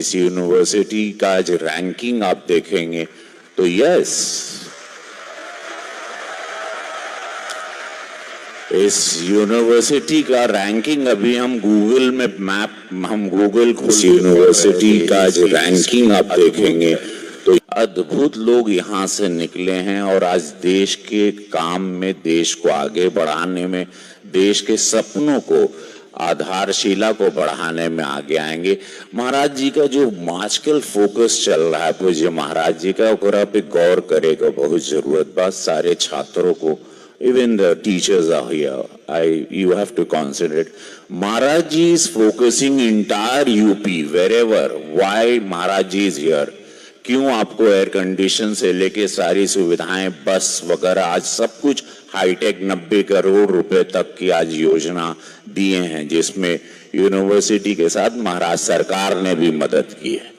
इस यूनिवर्सिटी का आज रैंकिंग आप देखेंगे तो यस, इस यूनिवर्सिटी का रैंकिंग अभी हम गूगल में हम गूगल खोल यूनिवर्सिटी का आज रैंकिंग आप देखेंगे तो अद्भुत लोग यहाँ से निकले हैं और आज देश के काम में, देश को आगे बढ़ाने में, देश के सपनों को, आधारशिला को बढ़ाने में आगे आएंगे। महाराज जी का जो आजकल फोकस चल रहा है पूज्य महाराज जी का, ओकरा पे गौर करेगा बहुत जरूरत बा। सारे छात्रों को, even the teachers are here, you have to consider it. Maharaj ji is focusing entire UP wherever. Why Maharaj ji is here? क्यों आपको एयर कंडीशन से लेके सारी सुविधाएं, बस वगैरह, आज सब कुछ हाईटेक 90 करोड़ रुपए तक की आज योजना दिए हैं, जिसमें यूनिवर्सिटी के साथ महाराज सरकार ने भी मदद की है।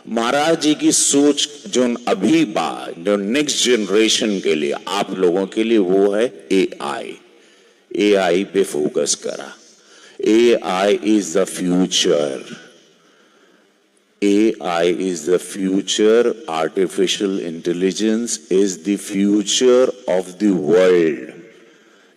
महाराज जी की सोच जो अभी जो नेक्स्ट जनरेशन के लिए, आप लोगों के लिए, वो है एआई पे फोकस करा। AI is the future, AI is the future, artificial intelligence is the future of the world,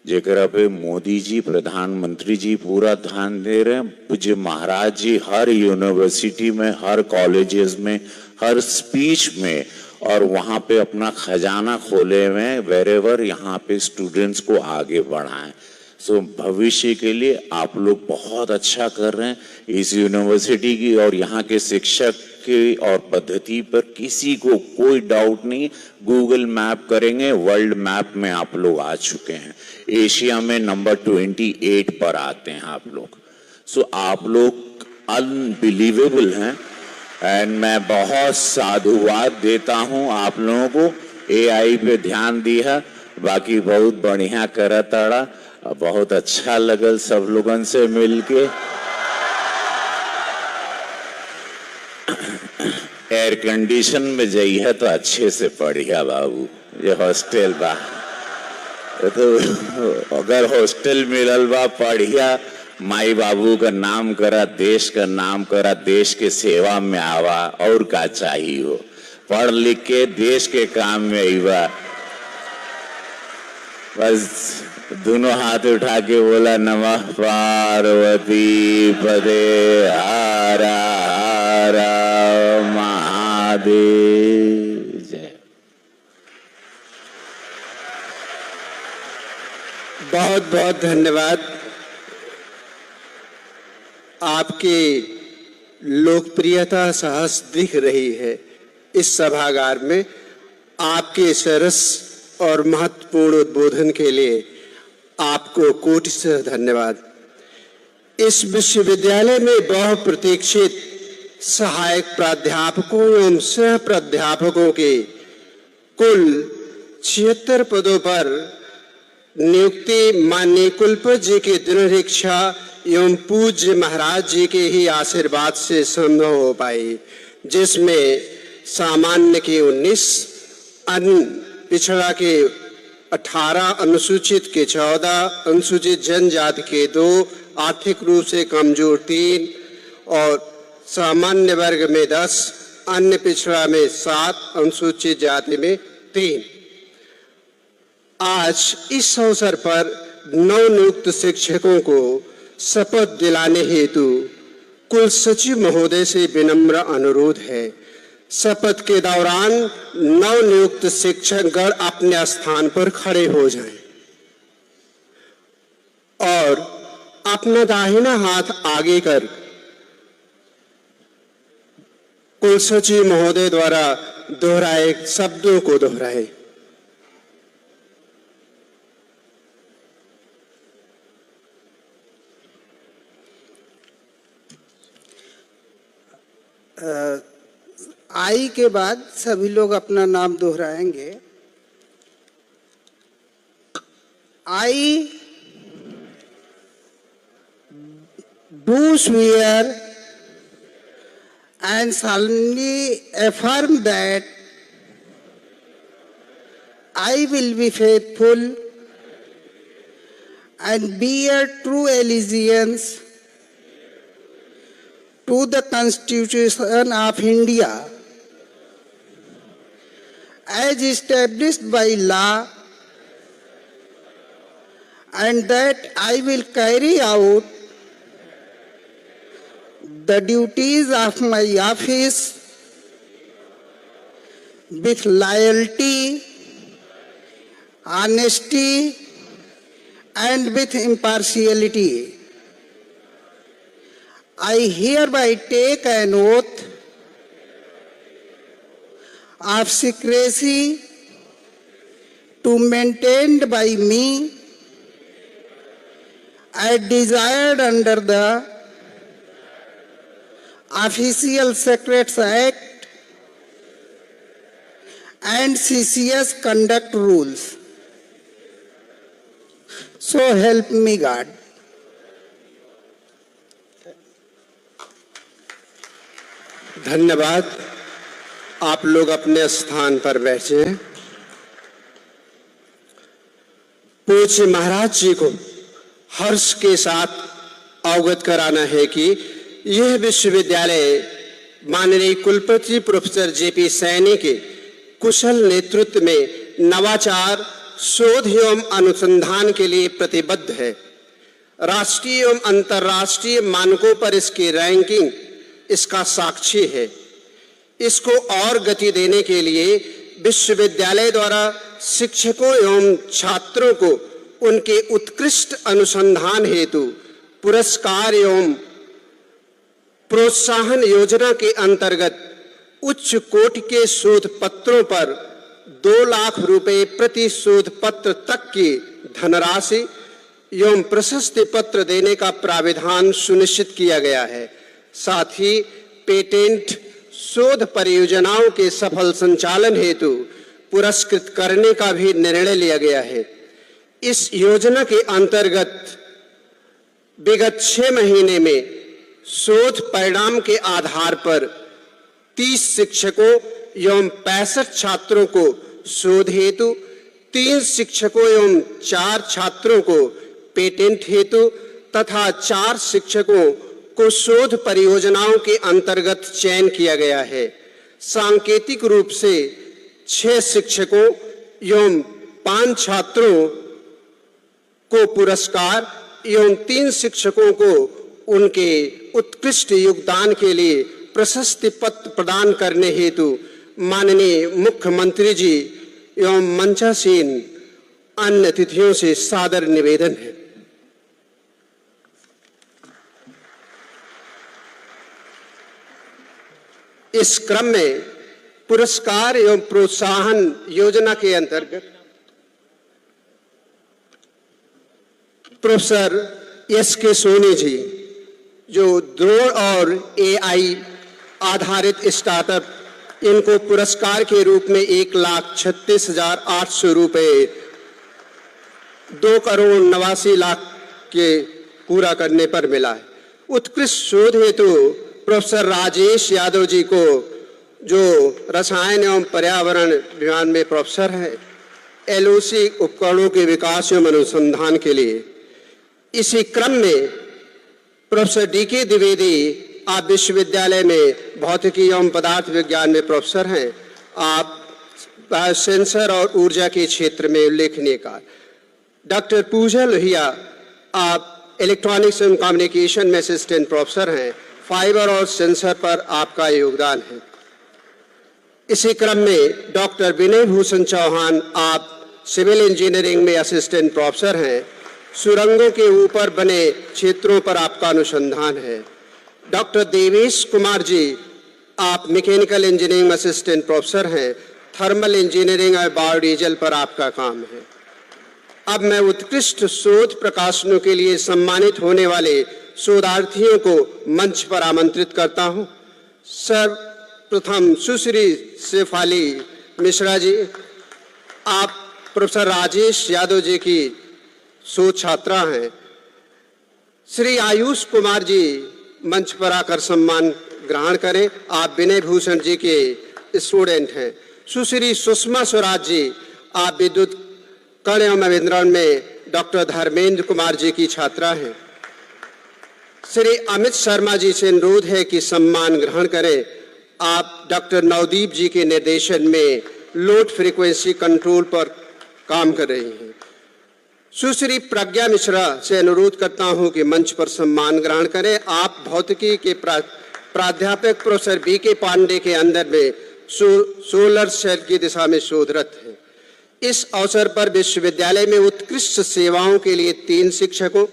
जेकरा पे मोदी जी, प्रधानमंत्री जी पूरा ध्यान दे रहे हैं। पूज्य महाराज जी हर यूनिवर्सिटी में, हर कॉलेजेस में, हर स्पीच में और वहां पे अपना खजाना खोले हुए हैं, वेरेवर यहाँ पे स्टूडेंट्स को आगे बढ़ाएं। सो भविष्य के लिए आप लोग बहुत अच्छा कर रहे हैं। इस यूनिवर्सिटी की और यहाँ के शिक्षक की और पद्धति पर किसी को कोई डाउट नहीं। गूगल मैप करेंगे, वर्ल्ड मैप में आप लोग आ चुके हैं, एशिया में नंबर 28 पर आते हैं आप लोग। सो आप लोग अनबिलीवेबल हैं एंड मैं बहुत साधुवाद देता हूं आप लोगों को। एआई पे ध्यान दिया, बाकी बहुत बढ़िया करा ताड़ा, बहुत अच्छा लगल सब लोगन से मिलके। एयर कंडीशन में जाइए तो अच्छे से पढ़िया बाबू, ये हॉस्टल बा तो अगर हॉस्टल मिलल बा पढ़िया, माई बाबू का नाम करा, देश का नाम करा, देश के सेवा में आवा, और का चाहिए हो। पढ़ लिख के देश के काम में आईवा। बस दोनों हाथ उठा के बोला नमः पार्वती पदे हर हर महादेव जय। बहुत बहुत धन्यवाद। आपकी लोकप्रियता सहज दिख रही है इस सभागार में। आपके सरस और महत्वपूर्ण उद्बोधन के लिए आपको कोटिशः धन्यवाद। इस विश्वविद्यालय में बहुप्रतीक्षित सहायक प्राध्यापकों एवं सह प्राध्यापकों के कुल 76 पदों पर नियुक्ति माननीय कुलपति जी की दृढ़ इच्छा एवं पूज्य महाराज जी के ही आशीर्वाद से संभव हो पाई, जिसमें सामान्य के 19, अन्य पिछड़ा के 18, अनुसूचित के 14, अनुसूचित जनजाति के 2, आर्थिक रूप से कमजोर 3 और सामान्य वर्ग में 10, अन्य पिछड़ा में 7, अनुसूचित जाति में 3। आज इस अवसर पर नवनियुक्त शिक्षकों को शपथ दिलाने हेतु कुल सचिव महोदय से विनम्र अनुरोध है। शपथ के दौरान नवनियुक्त शिक्षकगण अपने स्थान पर खड़े हो जाएं और अपना दाहिना हाथ आगे कर कुल सचिव महोदय द्वारा दोहराए शब्दों को दोहराए। आई के बाद सभी लोग अपना नाम दोहराएंगे। I do swear and solemnly affirm that I will be faithful and bear true allegiance to the Constitution of India as established by law, and that I will carry out the duties of my office with loyalty, honesty, and with impartiality. I hereby take an oath of secrecy to maintained by me as desired under the Official Secrets Act and CCS conduct rules. So help me God. धन्यवाद। आप लोग अपने स्थान पर बैठे। पूज्य महाराज जी को हर्ष के साथ अवगत कराना है कि यह विश्वविद्यालय माननीय कुलपति प्रोफेसर जेपी सैनी के कुशल नेतृत्व में नवाचार, शोध एवं अनुसंधान के लिए प्रतिबद्ध है। राष्ट्रीय एवं अंतर्राष्ट्रीय मानकों पर इसकी रैंकिंग इसका साक्षी है। इसको और गति देने के लिए विश्वविद्यालय द्वारा शिक्षकों एवं छात्रों को उनके उत्कृष्ट अनुसंधान हेतु पुरस्कार एवं प्रोत्साहन योजना के अंतर्गत उच्च कोटि के शोध पत्रों पर 2 लाख रुपए प्रति शोध पत्र तक की धनराशि एवं प्रशस्ति पत्र देने का प्राविधान सुनिश्चित किया गया है। साथ ही पेटेंट शोध परियोजनाओं के सफल संचालन हेतु पुरस्कृत करने का भी निर्णय लिया गया है। इस योजना के अंतर्गत विगत 6 महीने में शोध परिणाम के आधार पर 30 शिक्षकों एवं 65 छात्रों को शोध हेतु, 3 शिक्षकों एवं 4 छात्रों को पेटेंट हेतु तथा 4 शिक्षकों को शोध परियोजनाओं के अंतर्गत चयन किया गया है। सांकेतिक रूप से 6 शिक्षकों एवं 5 छात्रों को पुरस्कार एवं 3 शिक्षकों को उनके उत्कृष्ट योगदान के लिए प्रशस्ति पत्र प्रदान करने हेतु माननीय मुख्यमंत्री जी एवं मंचासीन अन्य अतिथियों से सादर निवेदन है। इस क्रम में पुरस्कार एवं प्रोत्साहन योजना के अंतर्गत प्रोफेसर एस.के. सोनी जी जो द्रोण और एआई आधारित स्टार्टअप, इनको पुरस्कार के रूप में 1,36,800 रुपए 2,89,00,000 के पूरा करने पर मिला है। उत्कृष्ट शोध हेतु प्रोफेसर राजेश यादव जी को जो रसायन एवं पर्यावरण विज्ञान में प्रोफेसर हैं, एलओसी उपकरणों के विकास एवं अनुसंधान के लिए। इसी क्रम में प्रोफेसर डी.के. द्विवेदी, आप विश्वविद्यालय में भौतिकी एवं पदार्थ विज्ञान में प्रोफेसर हैं। आप सेंसर और ऊर्जा के क्षेत्र में उल्लेखनीय कार्य। डॉक्टर पूजा लोहिया, आप इलेक्ट्रॉनिक्स एवं कम्युनिकेशन में असिस्टेंट प्रोफेसर हैं। फाइबर और सेंसर पर आपका योगदान है। इसी क्रम में डॉक्टर विनय भूषण चौहान, आप सिविल इंजीनियरिंग में असिस्टेंट प्रोफेसर हैं। सुरंगों के ऊपर बने क्षेत्रों पर आपका अनुसंधान है। डॉक्टर देवेश कुमार जी, आप मैकेनिकल इंजीनियरिंग में असिस्टेंट प्रोफेसर हैं। थर्मल इंजीनियरिंग और बायोडीजल पर आपका काम है। अब मैं उत्कृष्ट शोध प्रकाशनों के लिए सम्मानित होने वाले शोधार्थियों को मंच पर आमंत्रित करता हूं। सर्वप्रथम सुश्री शेफाली मिश्रा जी, आप प्रोफेसर राजेश यादव जी की शोध छात्रा हैं। श्री आयुष कुमार जी मंच पर आकर सम्मान ग्रहण करें, आप विनय भूषण जी के स्टूडेंट हैं। सुश्री सुषमा स्वराज जी, आप विद्युत कण एवं अभियंत्रण में डॉक्टर धर्मेंद्र कुमार जी की छात्रा हैं। श्री अमित शर्मा जी से अनुरोध है कि सम्मान ग्रहण करें। आप डॉक्टर नवदीप जी के निर्देशन में लोड फ्रीक्वेंसी कंट्रोल पर काम कर रही हैं। सुश्री प्रज्ञा मिश्रा से अनुरोध करता हूं कि मंच पर सम्मान ग्रहण करें। आप भौतिकी के प्राध्यापक प्रोफेसर बी के पांडे के अंदर में सोलर सेल की दिशा में शोधरत हैं। इस अवसर पर विश्वविद्यालय में उत्कृष्ट सेवाओं के लिए 3 शिक्षकों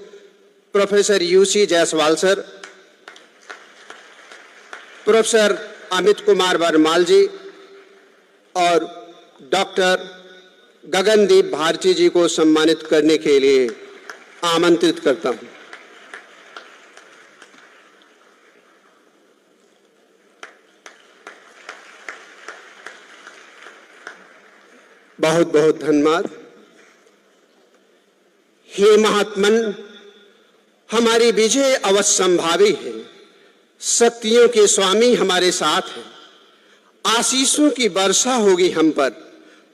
professor UC Jaiswal sir, professor Amit Kumar Varmal ji और डॉक्टर गगनदीप भारती जी को सम्मानित करने के लिए आमंत्रित करता हूं। बहुत बहुत धन्यवाद। हे महात्मन, हमारी विजय अवश्य संभावी है। शक्तियों के स्वामी हमारे साथ हैं। आशीषों की वर्षा होगी हम पर,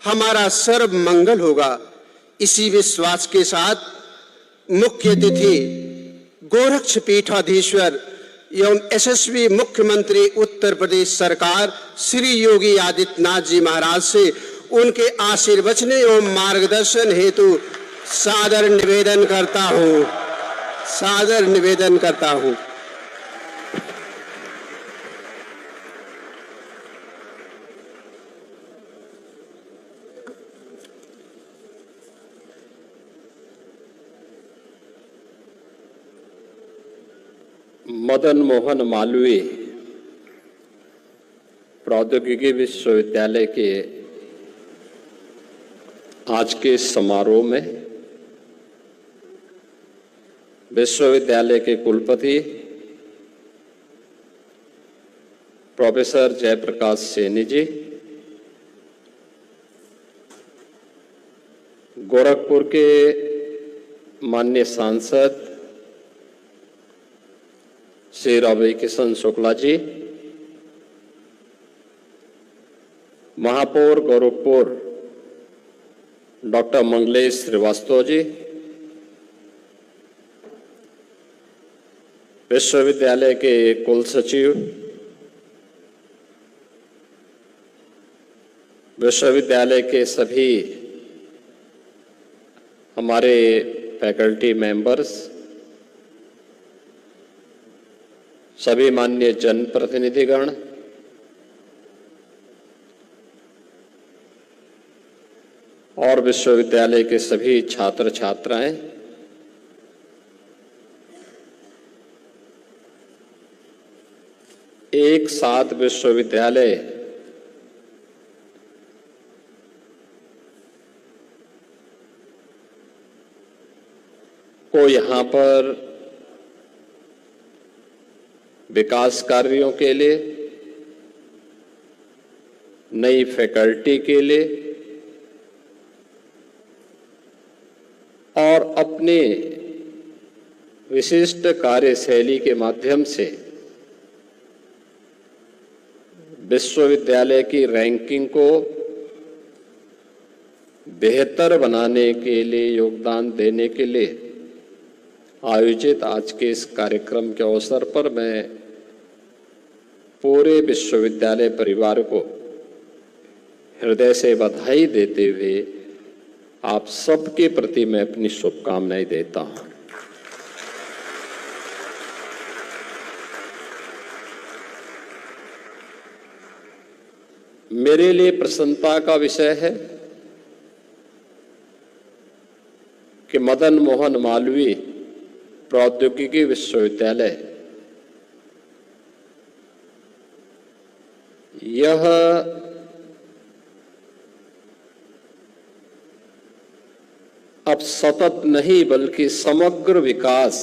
हमारा सर्व मंगल होगा। इसी विश्वास के साथ मुख्य अतिथि गोरक्ष पीठाधीश्वर एवं यशस्वी मुख्यमंत्री उत्तर प्रदेश सरकार श्री योगी आदित्यनाथ जी महाराज से उनके आशीर्वचन एवं मार्गदर्शन हेतु सादर निवेदन करता हूं। मदन मोहन मालवीय प्रौद्योगिकी विश्वविद्यालय के आज के समारोह में विश्वविद्यालय के कुलपति प्रोफेसर जयप्रकाश सैनी जी, गोरखपुर के माननीय सांसद श्री रवि किशन शुक्ला जी, महापौर गोरखपुर डॉक्टर मंगलेश श्रीवास्तव जी, विश्वविद्यालय के कुल सचिव, विश्वविद्यालय के सभी हमारे फैकल्टी मेंबर्स, सभी माननीय जनप्रतिनिधिगण, और विश्वविद्यालय के सभी छात्र छात्राएं, एक साथ विश्वविद्यालय को यहाँ पर विकास कार्यों के लिए, नई फैकल्टी के लिए और अपने विशिष्ट कार्यशैली के माध्यम से विश्वविद्यालय की रैंकिंग को बेहतर बनाने के लिए योगदान देने के लिए आयोजित आज के इस कार्यक्रम के अवसर पर मैं पूरे विश्वविद्यालय परिवार को हृदय से बधाई देते हुए आप सबके प्रति मैं अपनी शुभकामनाएं देता हूं। मेरे लिए प्रसन्नता का विषय है कि मदन मोहन मालवीय प्रौद्योगिकी विश्वविद्यालय यह अब सतत नहीं बल्कि समग्र विकास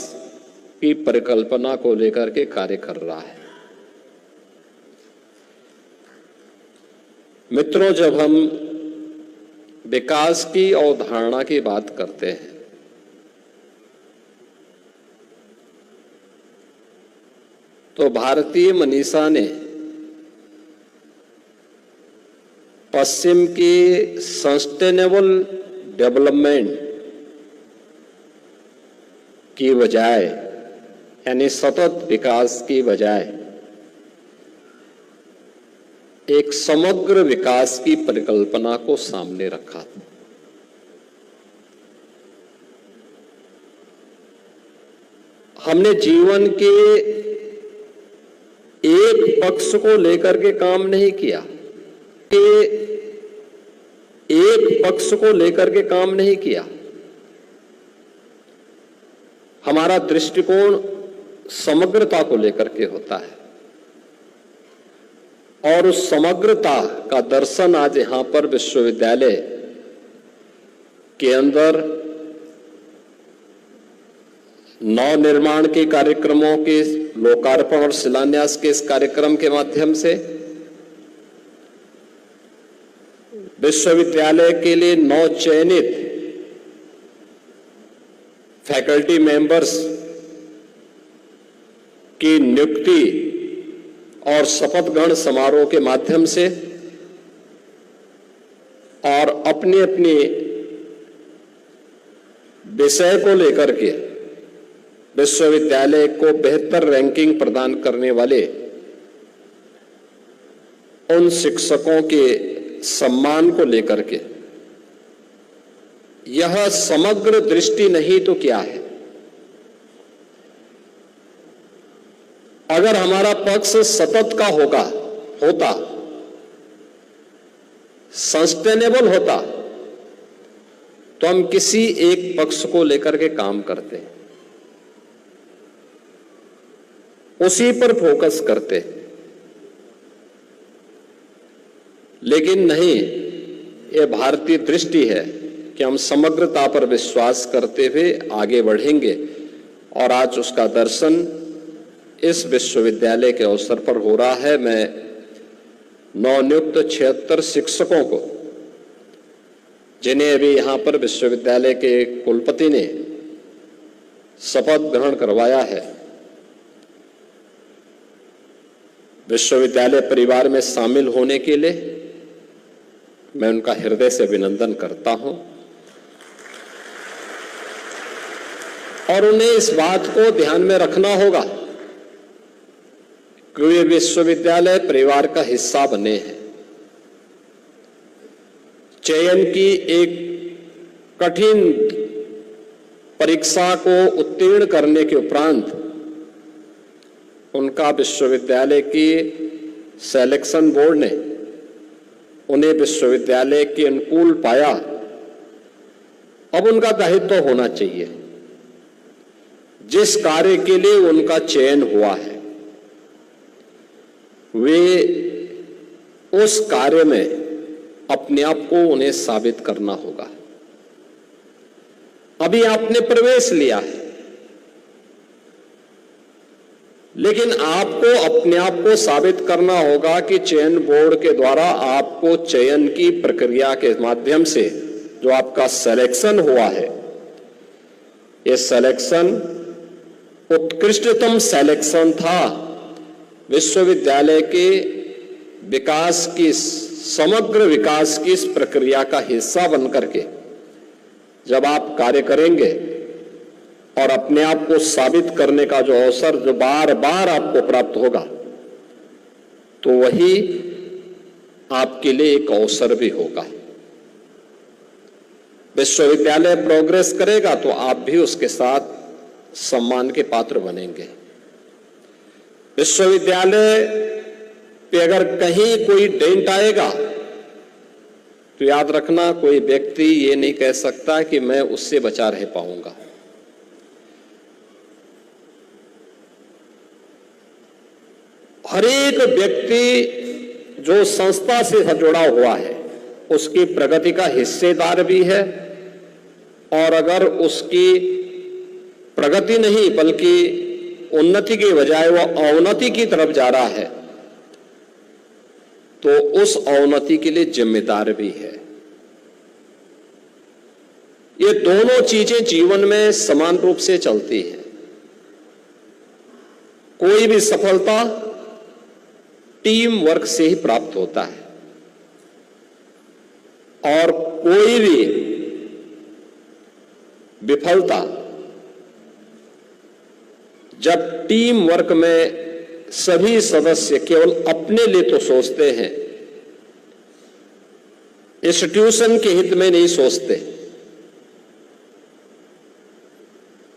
की परिकल्पना को लेकर के कार्य कर रहा है। मित्रों, जब हम विकास की अवधारणा की बात करते हैं तो भारतीय मनीषा ने पश्चिम की सस्टेनेबल डेवलपमेंट की बजाय यानी सतत विकास की बजाय एक समग्र विकास की परिकल्पना को सामने रखा था। हमने जीवन के एक पक्ष को लेकर के काम नहीं किया, एक पक्ष को लेकर के काम नहीं किया। हमारा दृष्टिकोण समग्रता को लेकर के होता है और उस समग्रता का दर्शन आज यहां पर विश्वविद्यालय के अंदर नव निर्माण के कार्यक्रमों के लोकार्पण और शिलान्यास के इस कार्यक्रम के माध्यम से विश्वविद्यालय के लिए नव चयनित फैकल्टी मेंबर्स की नियुक्ति और शपथ ग्रहण समारोह के माध्यम से और अपनी अपनी विषय को लेकर के विश्वविद्यालय को बेहतर रैंकिंग प्रदान करने वाले उन शिक्षकों के सम्मान को लेकर के, यह समग्र दृष्टि नहीं तो क्या है? अगर हमारा पक्ष सतत का होता, सस्टेनेबल होता, तो हम किसी एक पक्ष को लेकर के काम करते, उसी पर फोकस करते। लेकिन नहीं, यह भारतीय दृष्टि है कि हम समग्रता पर विश्वास करते हुए आगे बढ़ेंगे और आज उसका दर्शन इस विश्वविद्यालय के अवसर पर हो रहा है। मैं नवनियुक्त 76 शिक्षकों को, जिन्हें अभी यहां पर विश्वविद्यालय के कुलपति ने शपथ ग्रहण करवाया है, विश्वविद्यालय परिवार में शामिल होने के लिए मैं उनका हृदय से अभिनंदन करता हूं और उन्हें इस बात को ध्यान में रखना होगा कि वे विश्वविद्यालय परिवार का हिस्सा बने हैं। चयन की एक कठिन परीक्षा को उत्तीर्ण करने के उपरांत उनका विश्वविद्यालय की सिलेक्शन बोर्ड ने उन्हें विश्वविद्यालय के अनुकूल पाया। अब उनका दायित्व होना चाहिए, जिस कार्य के लिए उनका चयन हुआ है वे उस कार्य में अपने आप को उन्हें साबित करना होगा। अभी आपने प्रवेश लिया है, लेकिन आपको अपने आप को साबित करना होगा कि चयन बोर्ड के द्वारा आपको चयन की प्रक्रिया के माध्यम से जो आपका सिलेक्शन हुआ है, यह सिलेक्शन उत्कृष्टतम सिलेक्शन था। विश्वविद्यालय के विकास की, समग्र विकास की इस प्रक्रिया का हिस्सा बनकर के जब आप कार्य करेंगे और अपने आप को साबित करने का जो अवसर जो बार बार आपको प्राप्त होगा, तो वही आपके लिए एक अवसर भी होगा। विश्वविद्यालय प्रोग्रेस करेगा तो आप भी उसके साथ सम्मान के पात्र बनेंगे। विश्वविद्यालय पे अगर कहीं कोई डेंट आएगा तो याद रखना, कोई व्यक्ति ये नहीं कह सकता कि मैं उससे बचा रह पाऊंगा। हर एक व्यक्ति जो संस्था से जुड़ा हुआ है उसकी प्रगति का हिस्सेदार भी है, और अगर उसकी प्रगति नहीं बल्कि उन्नति के बजाय वह अवनति की तरफ जा रहा है तो उस अवनति के लिए जिम्मेदार भी है। ये दोनों चीजें जीवन में समान रूप से चलती हैं। कोई भी सफलता टीम वर्क से ही प्राप्त होता है और कोई भी विफलता जब टीम वर्क में सभी सदस्य केवल अपने लिए तो सोचते हैं, इंस्टीट्यूशन के हित में नहीं सोचते,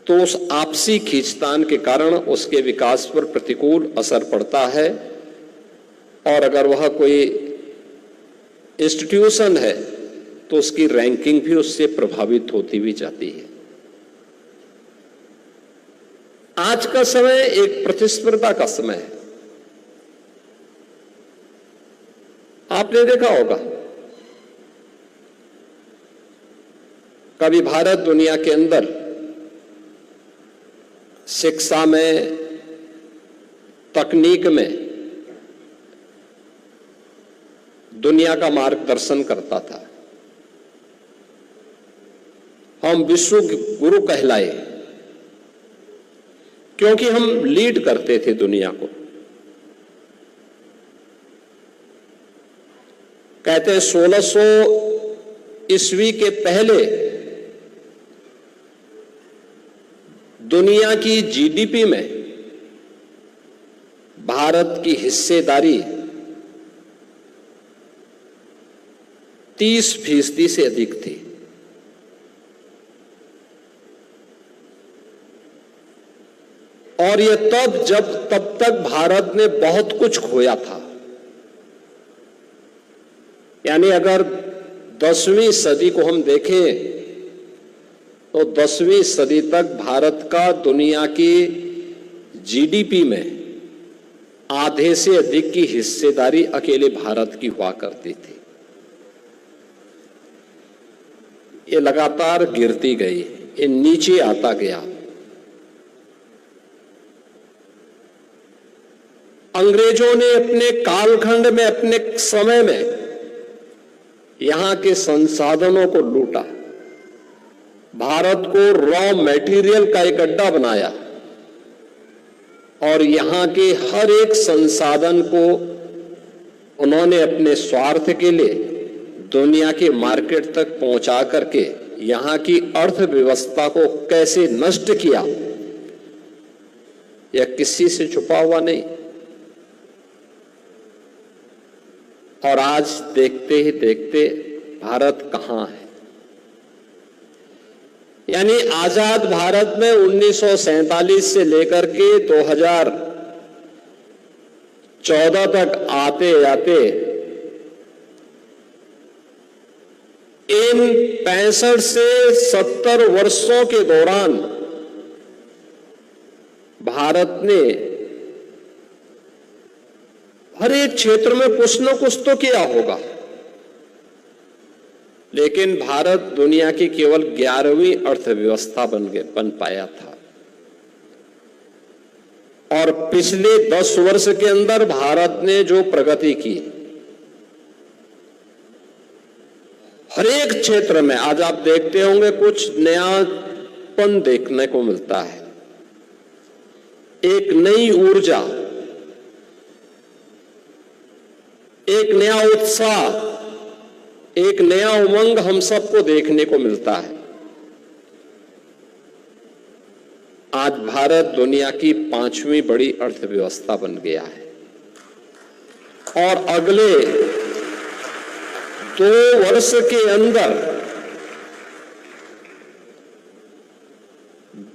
तो उस आपसी खींचतान के कारण उसके विकास पर प्रतिकूल असर पड़ता है। और अगर वह कोई इंस्टीट्यूशन है तो उसकी रैंकिंग भी उससे प्रभावित होती भी जाती है। आज का समय एक प्रतिस्पर्धा का समय है। आपने देखा होगा, कभी भारत दुनिया के अंदर शिक्षा में, तकनीक में दुनिया का मार्गदर्शन करता था। हम विश्व गुरु कहलाए क्योंकि हम लीड करते थे दुनिया को। कहते हैं 1600 ईस्वी के पहले दुनिया की जीडीपी में भारत की हिस्सेदारी 30% से अधिक थी। और यह तब तक भारत ने बहुत कुछ खोया था। यानी अगर 10वीं सदी को हम देखें तो 10वीं सदी तक भारत का दुनिया की जीडीपी में आधे से अधिक की हिस्सेदारी अकेले भारत की हुआ करती थी। ये लगातार गिरती गई, ये नीचे आता गया। अंग्रेजों ने अपने कालखंड में, अपने समय में यहां के संसाधनों को लूटा, भारत को रॉ मटेरियल का एक अड्डा बनाया और यहां के हर एक संसाधन को उन्होंने अपने स्वार्थ के लिए दुनिया के मार्केट तक पहुंचा करके यहां की अर्थव्यवस्था को कैसे नष्ट किया, यह किसी से छुपा हुआ नहीं। और आज देखते ही देखते भारत कहां है। यानी आजाद भारत में 1947 से लेकर के 2014 तक आते आते इन 65 से 70 वर्षों के दौरान भारत ने हर एक क्षेत्र में कुछ न कुछ तो किया होगा, लेकिन भारत दुनिया की केवल 11वीं अर्थव्यवस्था बन पाया था। और पिछले 10 वर्ष के अंदर भारत ने जो प्रगति की, हर एक क्षेत्र में आज आप देखते होंगे कुछ नयापन देखने को मिलता है। एक नई ऊर्जा, एक नया उत्साह, एक नया उमंग हम सबको देखने को मिलता है। आज भारत दुनिया की 5वीं बड़ी अर्थव्यवस्था बन गया है और अगले 2 वर्ष के अंदर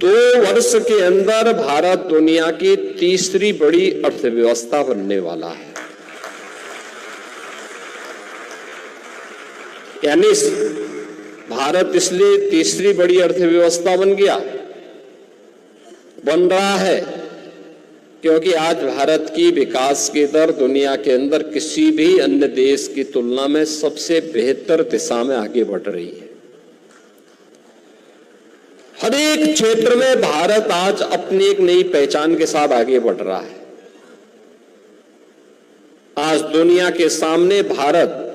2 वर्ष के अंदर भारत दुनिया की 3री बड़ी अर्थव्यवस्था बनने वाला है। यानी भारत इसलिए 3री बड़ी अर्थव्यवस्था बन रहा है क्योंकि आज भारत की विकास की दर दुनिया के अंदर किसी भी अन्य देश की तुलना में सबसे बेहतर दिशा में आगे बढ़ रही है। हर एक क्षेत्र में भारत आज अपनी एक नई पहचान के साथ आगे बढ़ रहा है। आज दुनिया के सामने भारत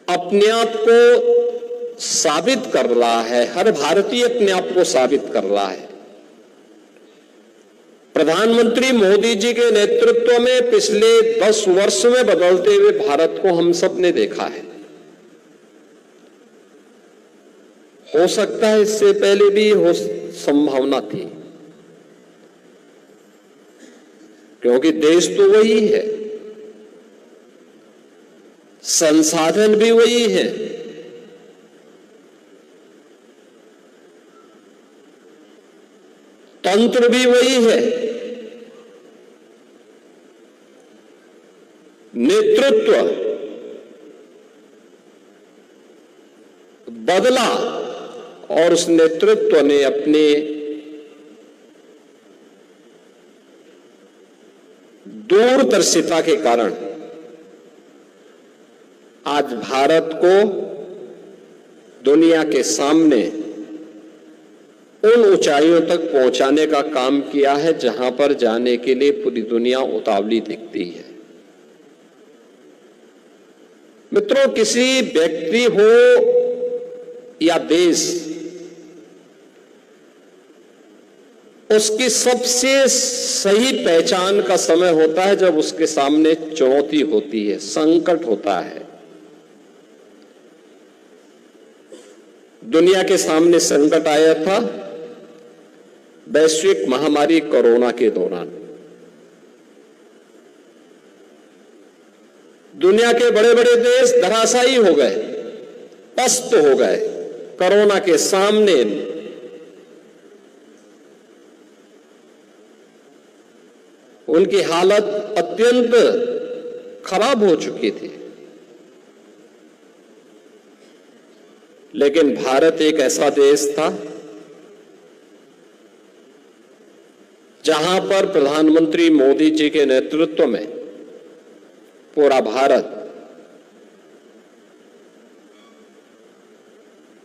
अपने आप को साबित कर रहा है, हर भारतीय अपने आप को साबित कर रहा है। प्रधानमंत्री मोदी जी के नेतृत्व में पिछले 10 वर्ष में बदलते हुए भारत को हम सब ने देखा है। हो सकता है इससे पहले भी हो संभावना थी, क्योंकि देश तो वही है, संसाधन भी वही है, तंत्र भी वही है, नेतृत्व बदला और उस नेतृत्व ने अपने दूरदर्शिता के कारण आज भारत को दुनिया के सामने उन ऊंचाइयों तक पहुंचाने का काम किया है जहां पर जाने के लिए पूरी दुनिया उतावली दिखती है। मित्रों, किसी व्यक्ति हो या देश, उसकी सबसे सही पहचान का समय होता है जब उसके सामने चुनौती होती है, संकट होता है। दुनिया के सामने संकट आया था वैश्विक महामारी कोरोना के दौरान। दुनिया के बड़े बड़े देश धराशायी हो गए, पस्त हो गए कोरोना के सामने। उनकी हालत अत्यंत खराब हो चुकी थी। लेकिन भारत एक ऐसा देश था जहां पर प्रधानमंत्री मोदी जी के नेतृत्व में पूरा भारत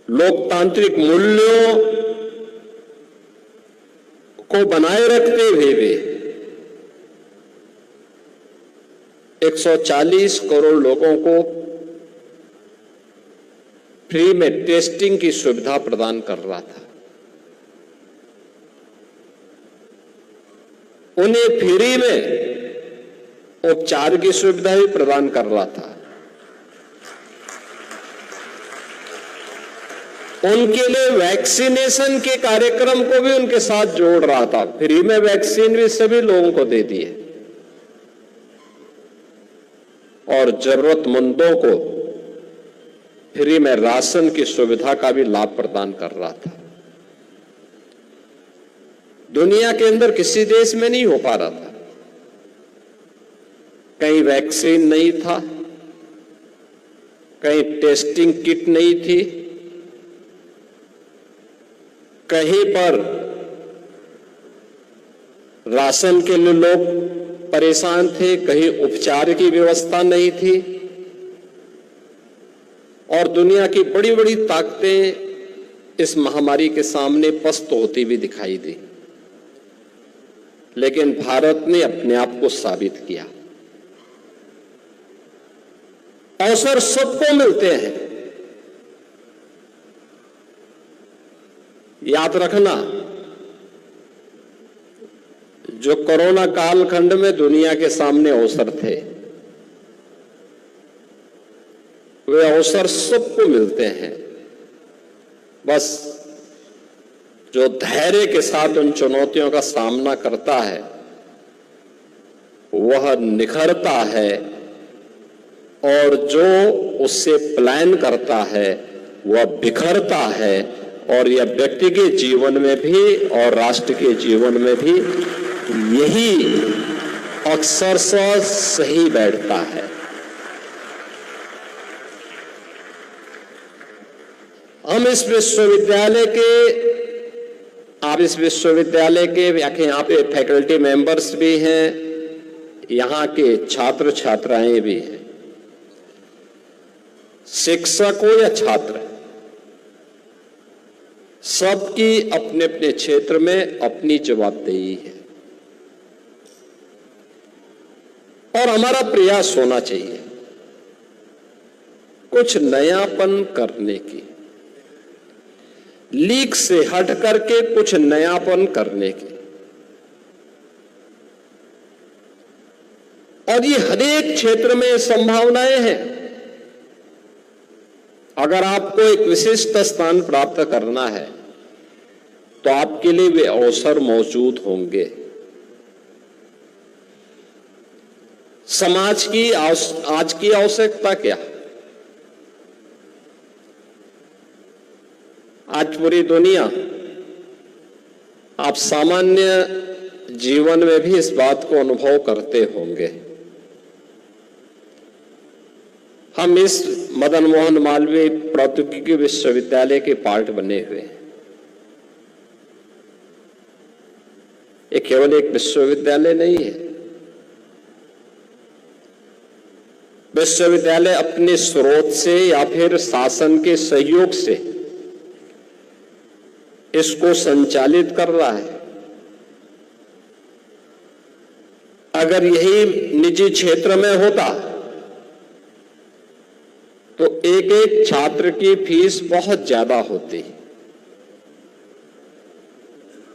लोकतांत्रिक मूल्यों को बनाए रखते हुए भी 140 करोड़ लोगों को फ्री में टेस्टिंग की सुविधा प्रदान कर रहा था। उन्हें फ्री में उपचार की सुविधा भी प्रदान कर रहा था। उनके लिए वैक्सीनेशन के कार्यक्रम को भी उनके साथ जोड़ रहा था। फ्री में वैक्सीन भी सभी लोगों को दे दिए और जरूरतमंदों को फ्री में राशन की सुविधा का भी लाभ प्रदान कर रहा था। दुनिया के अंदर किसी देश में नहीं हो पा रहा था। कहीं वैक्सीन नहीं था, कहीं टेस्टिंग किट नहीं थी, कहीं पर राशन के लिए लोग परेशान थे, कहीं उपचार की व्यवस्था नहीं थी और दुनिया की बड़ी बड़ी ताकतें इस महामारी के सामने पस्त होती भी दिखाई दी। लेकिन भारत ने अपने आप को साबित किया। अवसर सबको मिलते हैं, याद रखना। जो कोरोना कालखंड में दुनिया के सामने अवसर थे, वे अवसर सबको मिलते हैं। बस जो धैर्य के साथ उन चुनौतियों का सामना करता है वह निखरता है, और जो उससे प्लान करता है वह बिखरता है। और यह व्यक्ति के जीवन में भी और राष्ट्र के जीवन में भी यही अक्सरशः सही बैठता है। हम इस विश्वविद्यालय के, आप इस विश्वविद्यालय के यहाँ पे फैकल्टी मेंबर्स भी हैं, यहाँ के छात्र छात्राएं भी हैं। शिक्षक हो या छात्र, सबकी अपने अपने क्षेत्र में अपनी जवाबदेही है और हमारा प्रयास होना चाहिए कुछ नयापन करने की, लीक से हट करके कुछ नयापन करने की। और ये हर एक क्षेत्र में संभावनाएं हैं। अगर आपको एक विशिष्ट स्थान प्राप्त करना है तो आपके लिए वे अवसर मौजूद होंगे। समाज की आज की आवश्यकता क्या? आज पूरी दुनिया, आप सामान्य जीवन में भी इस बात को अनुभव करते होंगे। हम इस मदन मोहन मालवीय प्रौद्योगिकी विश्वविद्यालय के पार्ट बने हुए हैं। ये केवल एक विश्वविद्यालय नहीं है। विश्वविद्यालय अपने स्रोत से या फिर शासन के सहयोग से इसको संचालित कर रहा है। अगर यही निजी क्षेत्र में होता तो एक एक छात्र की फीस बहुत ज्यादा होती,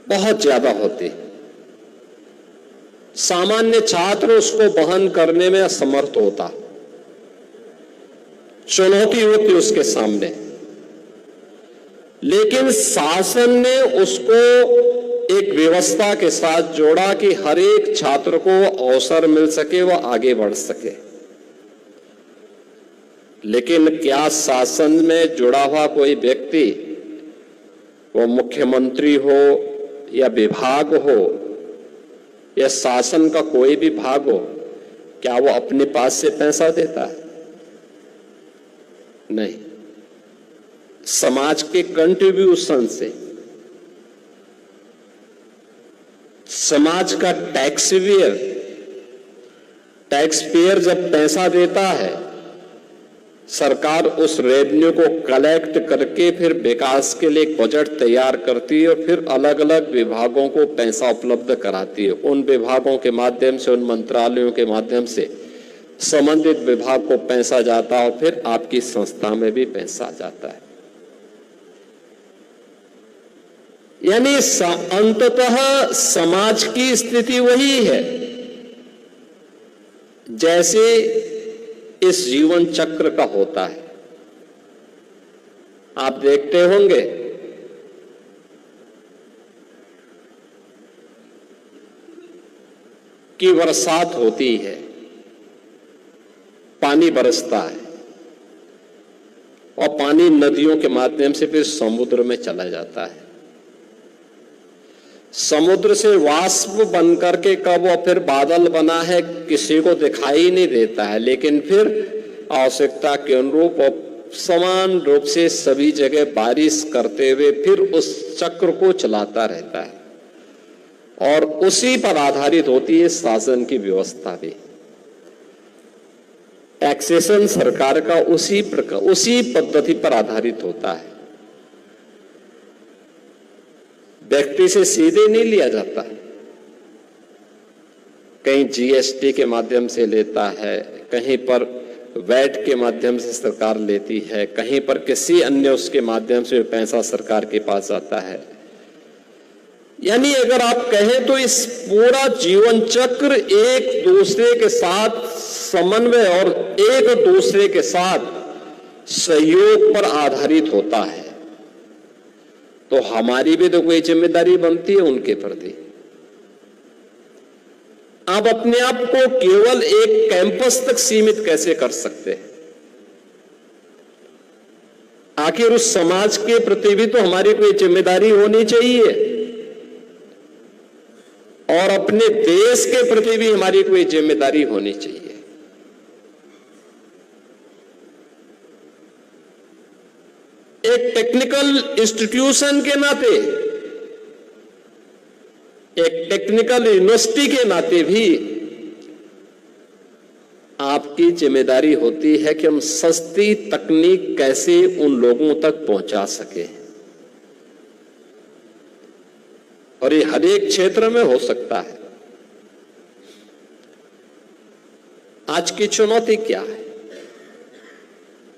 बहुत ज्यादा होती। सामान्य छात्र उसको वहन करने में असमर्थ होता, चुनौती होती उसके सामने। लेकिन शासन ने उसको एक व्यवस्था के साथ जोड़ा कि हर एक छात्र को अवसर मिल सके, वह आगे बढ़ सके। लेकिन क्या शासन में जुड़ा हुआ कोई व्यक्ति, वो मुख्यमंत्री हो या विभाग हो या शासन का कोई भी भाग हो, क्या वो अपने पास से पैसा देता है? नहीं, समाज के कंट्रीब्यूशन से, समाज का टैक्स पेयर जब पैसा देता है, सरकार उस रेवेन्यू को कलेक्ट करके फिर विकास के लिए एक बजट तैयार करती है और फिर अलग अलग विभागों को पैसा उपलब्ध कराती है। उन विभागों के माध्यम से, उन मंत्रालयों के माध्यम से संबंधित विभाग को पैसा जाता है और फिर आपकी संस्था में भी पैसा जाता है। यानी अंततः समाज की स्थिति वही है जैसे इस जीवन चक्र का होता है। आप देखते होंगे कि बरसात होती है, पानी बरसता है और पानी नदियों के माध्यम से फिर समुद्र में चला जाता है। समुद्र से वाष्प बनकर के कब और फिर बादल बना है किसी को दिखाई नहीं देता है, लेकिन फिर आवश्यकता के अनुरूप और समान रूप से सभी जगह बारिश करते हुए फिर उस चक्र को चलाता रहता है। और उसी पर आधारित होती है शासन की व्यवस्था भी। टैक्सेशन सरकार का उसी पद्धति पर आधारित होता है। व्यक्ति से सीधे नहीं लिया जाता, कहीं जीएसटी के माध्यम से लेता है, कहीं पर वैट के माध्यम से सरकार लेती है, कहीं पर किसी अन्य उसके माध्यम से पैसा सरकार के पास आता है। यानी अगर आप कहें तो इस पूरा जीवन चक्र एक दूसरे के साथ समन्वय और एक दूसरे के साथ सहयोग पर आधारित होता है। तो हमारी भी तो कोई जिम्मेदारी बनती है उनके प्रति। आप अपने आप को केवल एक कैंपस तक सीमित कैसे कर सकते हैं? आखिर उस समाज के प्रति भी तो हमारी कोई जिम्मेदारी होनी चाहिए और अपने देश के प्रति भी हमारी कोई जिम्मेदारी होनी चाहिए। एक टेक्निकल इंस्टीट्यूशन के नाते, एक टेक्निकल यूनिवर्सिटी के नाते भी आपकी जिम्मेदारी होती है कि हम सस्ती तकनीक कैसे उन लोगों तक पहुंचा सके। और ये हर एक क्षेत्र में हो सकता है। आज की चुनौती क्या है?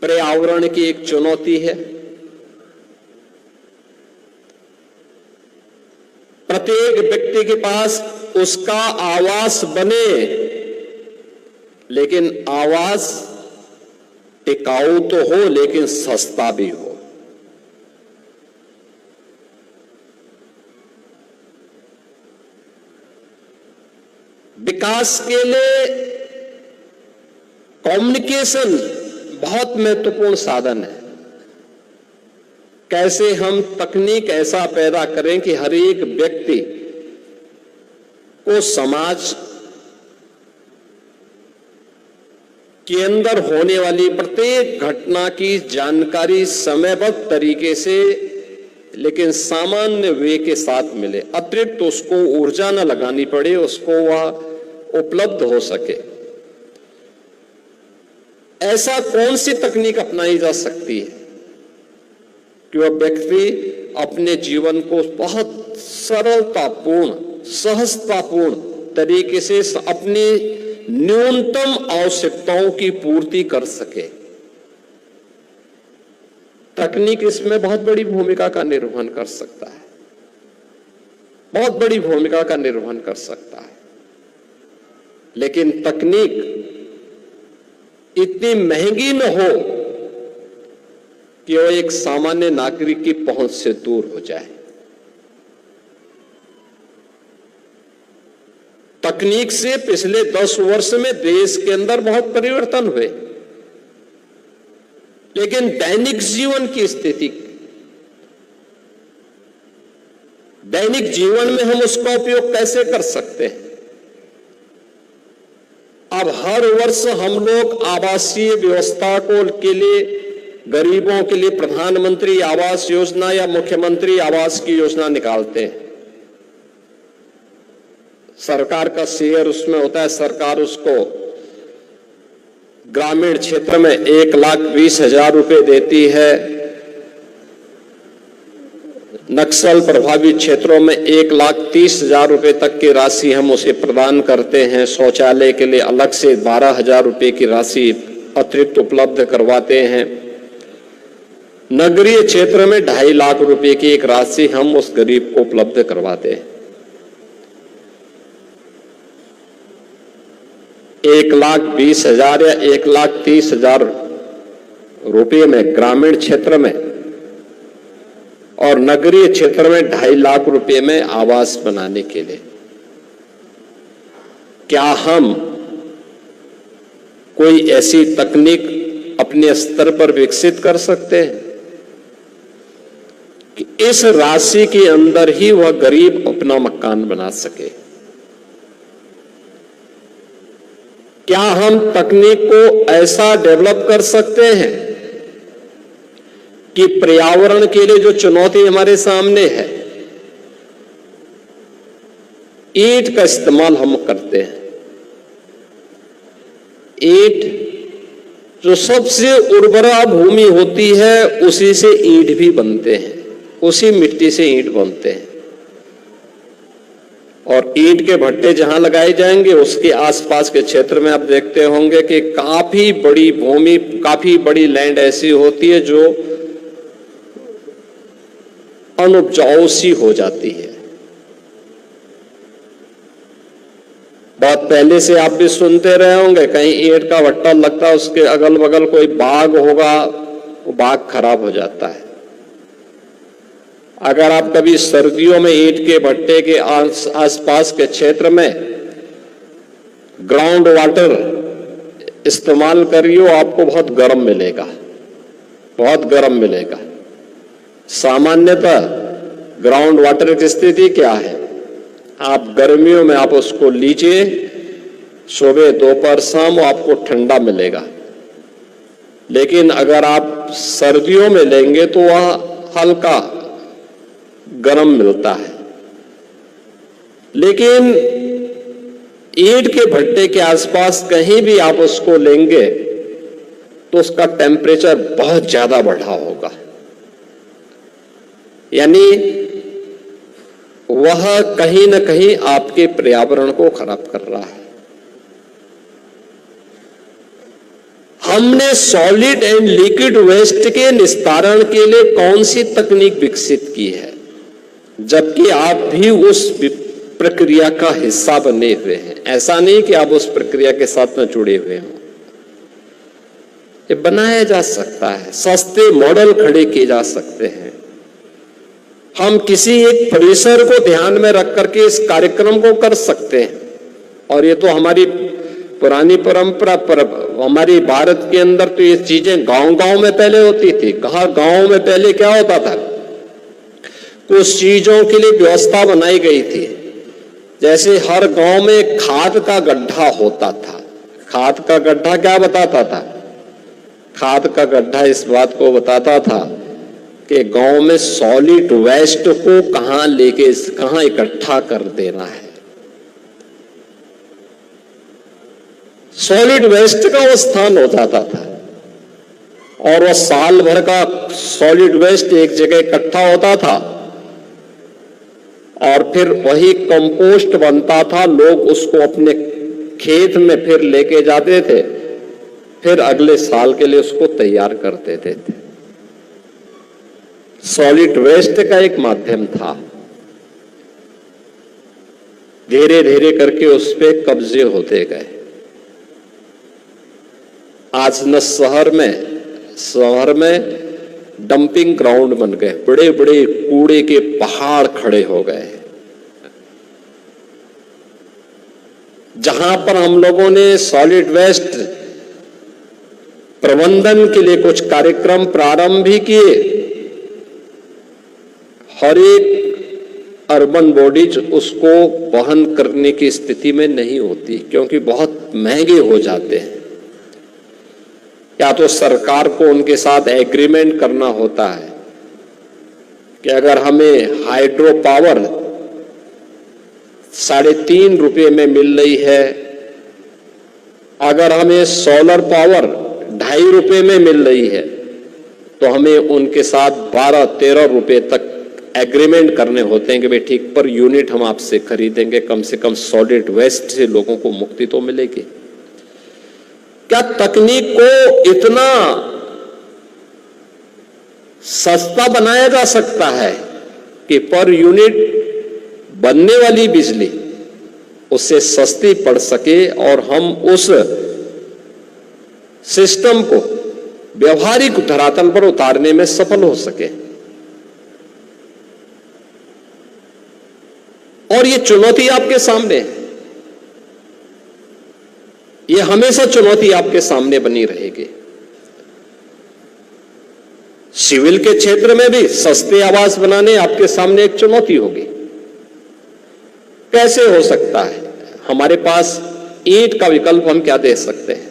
पर्यावरण की एक चुनौती है। प्रत्येक व्यक्ति के पास उसका आवास बने, लेकिन आवास टिकाऊ तो हो लेकिन सस्ता भी हो। विकास के लिए कम्युनिकेशन बहुत महत्वपूर्ण साधन है। कैसे हम तकनीक ऐसा पैदा करें कि हर एक व्यक्ति को समाज के अंदर होने वाली प्रत्येक घटना की जानकारी समयबद्ध तरीके से लेकिन सामान्य वे के साथ मिले, अतिरिक्त उसको ऊर्जा न लगानी पड़े, उसको वह उपलब्ध हो सके। ऐसा कौन सी तकनीक अपनाई जा सकती है कि वह व्यक्ति अपने जीवन को बहुत सरलतापूर्ण, सहजतापूर्ण तरीके से अपनी न्यूनतम आवश्यकताओं की पूर्ति कर सके। तकनीक इसमें बहुत बड़ी भूमिका का निर्वहन कर सकता है, बहुत बड़ी भूमिका का निर्वहन कर सकता है। लेकिन तकनीक इतनी महंगी न हो कि वह एक सामान्य नागरिक की पहुंच से दूर हो जाए। तकनीक से पिछले 10 वर्ष में देश के अंदर बहुत परिवर्तन हुए, लेकिन दैनिक जीवन की स्थिति, दैनिक जीवन में हम उसका उपयोग कैसे कर सकते हैं? अब हर वर्ष हम लोग आवासीय व्यवस्था के लिए, गरीबों के लिए प्रधानमंत्री आवास योजना या मुख्यमंत्री आवास की योजना निकालते हैं। सरकार का शेयर उसमें होता है, सरकार उसको ग्रामीण क्षेत्र में 1,20,000 रुपए देती है, नक्सल प्रभावित क्षेत्रों में 1,30,000 रुपए तक की राशि हम उसे प्रदान करते हैं। शौचालय के लिए अलग से 12,000 रुपए की राशि अतिरिक्त उपलब्ध करवाते हैं। नगरीय क्षेत्र में 2.5 लाख रुपए की एक राशि हम उस गरीब को उपलब्ध करवाते हैं। 1,20,000 या 1,30,000 रुपये में ग्रामीण क्षेत्र में और नगरीय क्षेत्र में 2.5 लाख रुपए में आवास बनाने के लिए क्या हम कोई ऐसी तकनीक अपने स्तर पर विकसित कर सकते हैं कि इस राशि के अंदर ही वह गरीब अपना मकान बना सके? क्या हम तकनीक को ऐसा डेवलप कर सकते हैं कि पर्यावरण के लिए जो चुनौती हमारे सामने है, ईंट का इस्तेमाल हम करते हैं। ईंट जो सबसे उर्वरा भूमि होती है उसी से ईंट भी बनते हैं, उसी मिट्टी से ईंट बनते हैं। और ईंट के भट्टे जहां लगाए जाएंगे उसके आसपास के क्षेत्र में आप देखते होंगे कि काफी बड़ी भूमि, काफी बड़ी लैंड ऐसी होती है जो अनुपजाऊ सी हो जाती है। बहुत पहले से आप भी सुनते रहे होंगे, कहीं ईंट का भट्टा लगता है, उसके अगल बगल कोई बाग होगा, वो बाग खराब हो जाता है। अगर आप कभी सर्दियों में ईंट के भट्टे के आसपास के क्षेत्र में ग्राउंड वाटर इस्तेमाल करिए, आपको बहुत गर्म मिलेगा, बहुत गर्म मिलेगा। सामान्यतः ग्राउंड वाटर की स्थिति क्या है? आप गर्मियों में आप उसको लीजिए, सुबह दोपहर शाम आपको ठंडा मिलेगा। लेकिन अगर आप सर्दियों में लेंगे तो वह हल्का गर्म मिलता है। लेकिन ईंट के भट्टे के आसपास कहीं भी आप उसको लेंगे तो उसका टेम्परेचर बहुत ज्यादा बढ़ा होगा, यानी वह कहीं ना कहीं आपके पर्यावरण को खराब कर रहा है। हमने सॉलिड एंड लिक्विड वेस्ट के निस्तारण के लिए कौन सी तकनीक विकसित की है, जबकि आप भी उस प्रक्रिया का हिस्सा बने हुए हैं? ऐसा नहीं कि आप उस प्रक्रिया के साथ न जुड़े हुए हों। ये बनाया जा सकता है, सस्ते मॉडल खड़े किए जा सकते हैं। हम किसी एक परिसर को ध्यान में रख करके इस कार्यक्रम को कर सकते हैं। और ये तो हमारी पुरानी परंपरा पर, हमारी भारत के अंदर तो ये चीजें गांव-गांव में पहले होती थी। कहा गांव में पहले क्या होता था, कुछ चीजों के लिए व्यवस्था बनाई गई थी। जैसे हर गांव में खाद का गड्ढा होता था। खाद का गड्ढा क्या बताता था? खाद का गड्ढा इस बात को बताता था कि गांव में सॉलिड वेस्ट को कहां इकट्ठा कर देना है। सॉलिड वेस्ट का वो स्थान हो जाता था और वह साल भर का सॉलिड वेस्ट एक जगह इकट्ठा होता था और फिर वही कंपोस्ट बनता था। लोग उसको अपने खेत में फिर लेके जाते थे, फिर अगले साल के लिए उसको तैयार कर देते थे। सॉलिड वेस्ट का एक माध्यम था। धीरे धीरे करके उस पे कब्जे होते गए। आज न शहर में डंपिंग ग्राउंड बन गए, बड़े बड़े कूड़े के पहाड़ खड़े हो गए, जहां पर हम लोगों ने सॉलिड वेस्ट प्रबंधन के लिए कुछ कार्यक्रम प्रारंभ भी किए। हर एक अर्बन बॉडीज उसको वहन करने की स्थिति में नहीं होती, क्योंकि बहुत महंगे हो जाते हैं। या तो सरकार को उनके साथ एग्रीमेंट करना होता है कि अगर हमें हाइड्रो पावर 3.5 रुपये में मिल रही है, अगर हमें सोलर पावर 2.5 रुपये में मिल रही है, तो हमें उनके साथ 12-13 रुपये तक एग्रीमेंट करने होते हैं कि भाई ठीक पर यूनिट हम आपसे खरीदेंगे, कम से कम सॉलिड वेस्ट से लोगों को मुक्ति तो मिलेगी। क्या तकनीक को इतना सस्ता बनाया जा सकता है कि पर यूनिट बनने वाली बिजली उससे सस्ती पड़ सके और हम उस सिस्टम को व्यवहारिक धरातल पर उतारने में सफल हो सके? और ये चुनौती आपके सामने है, ये हमेशा चुनौती आपके सामने बनी रहेगी। सिविल के क्षेत्र में भी सस्ते आवास बनाने आपके सामने एक चुनौती होगी। कैसे हो सकता है? हमारे पास ईंट का विकल्प हम क्या दे सकते हैं?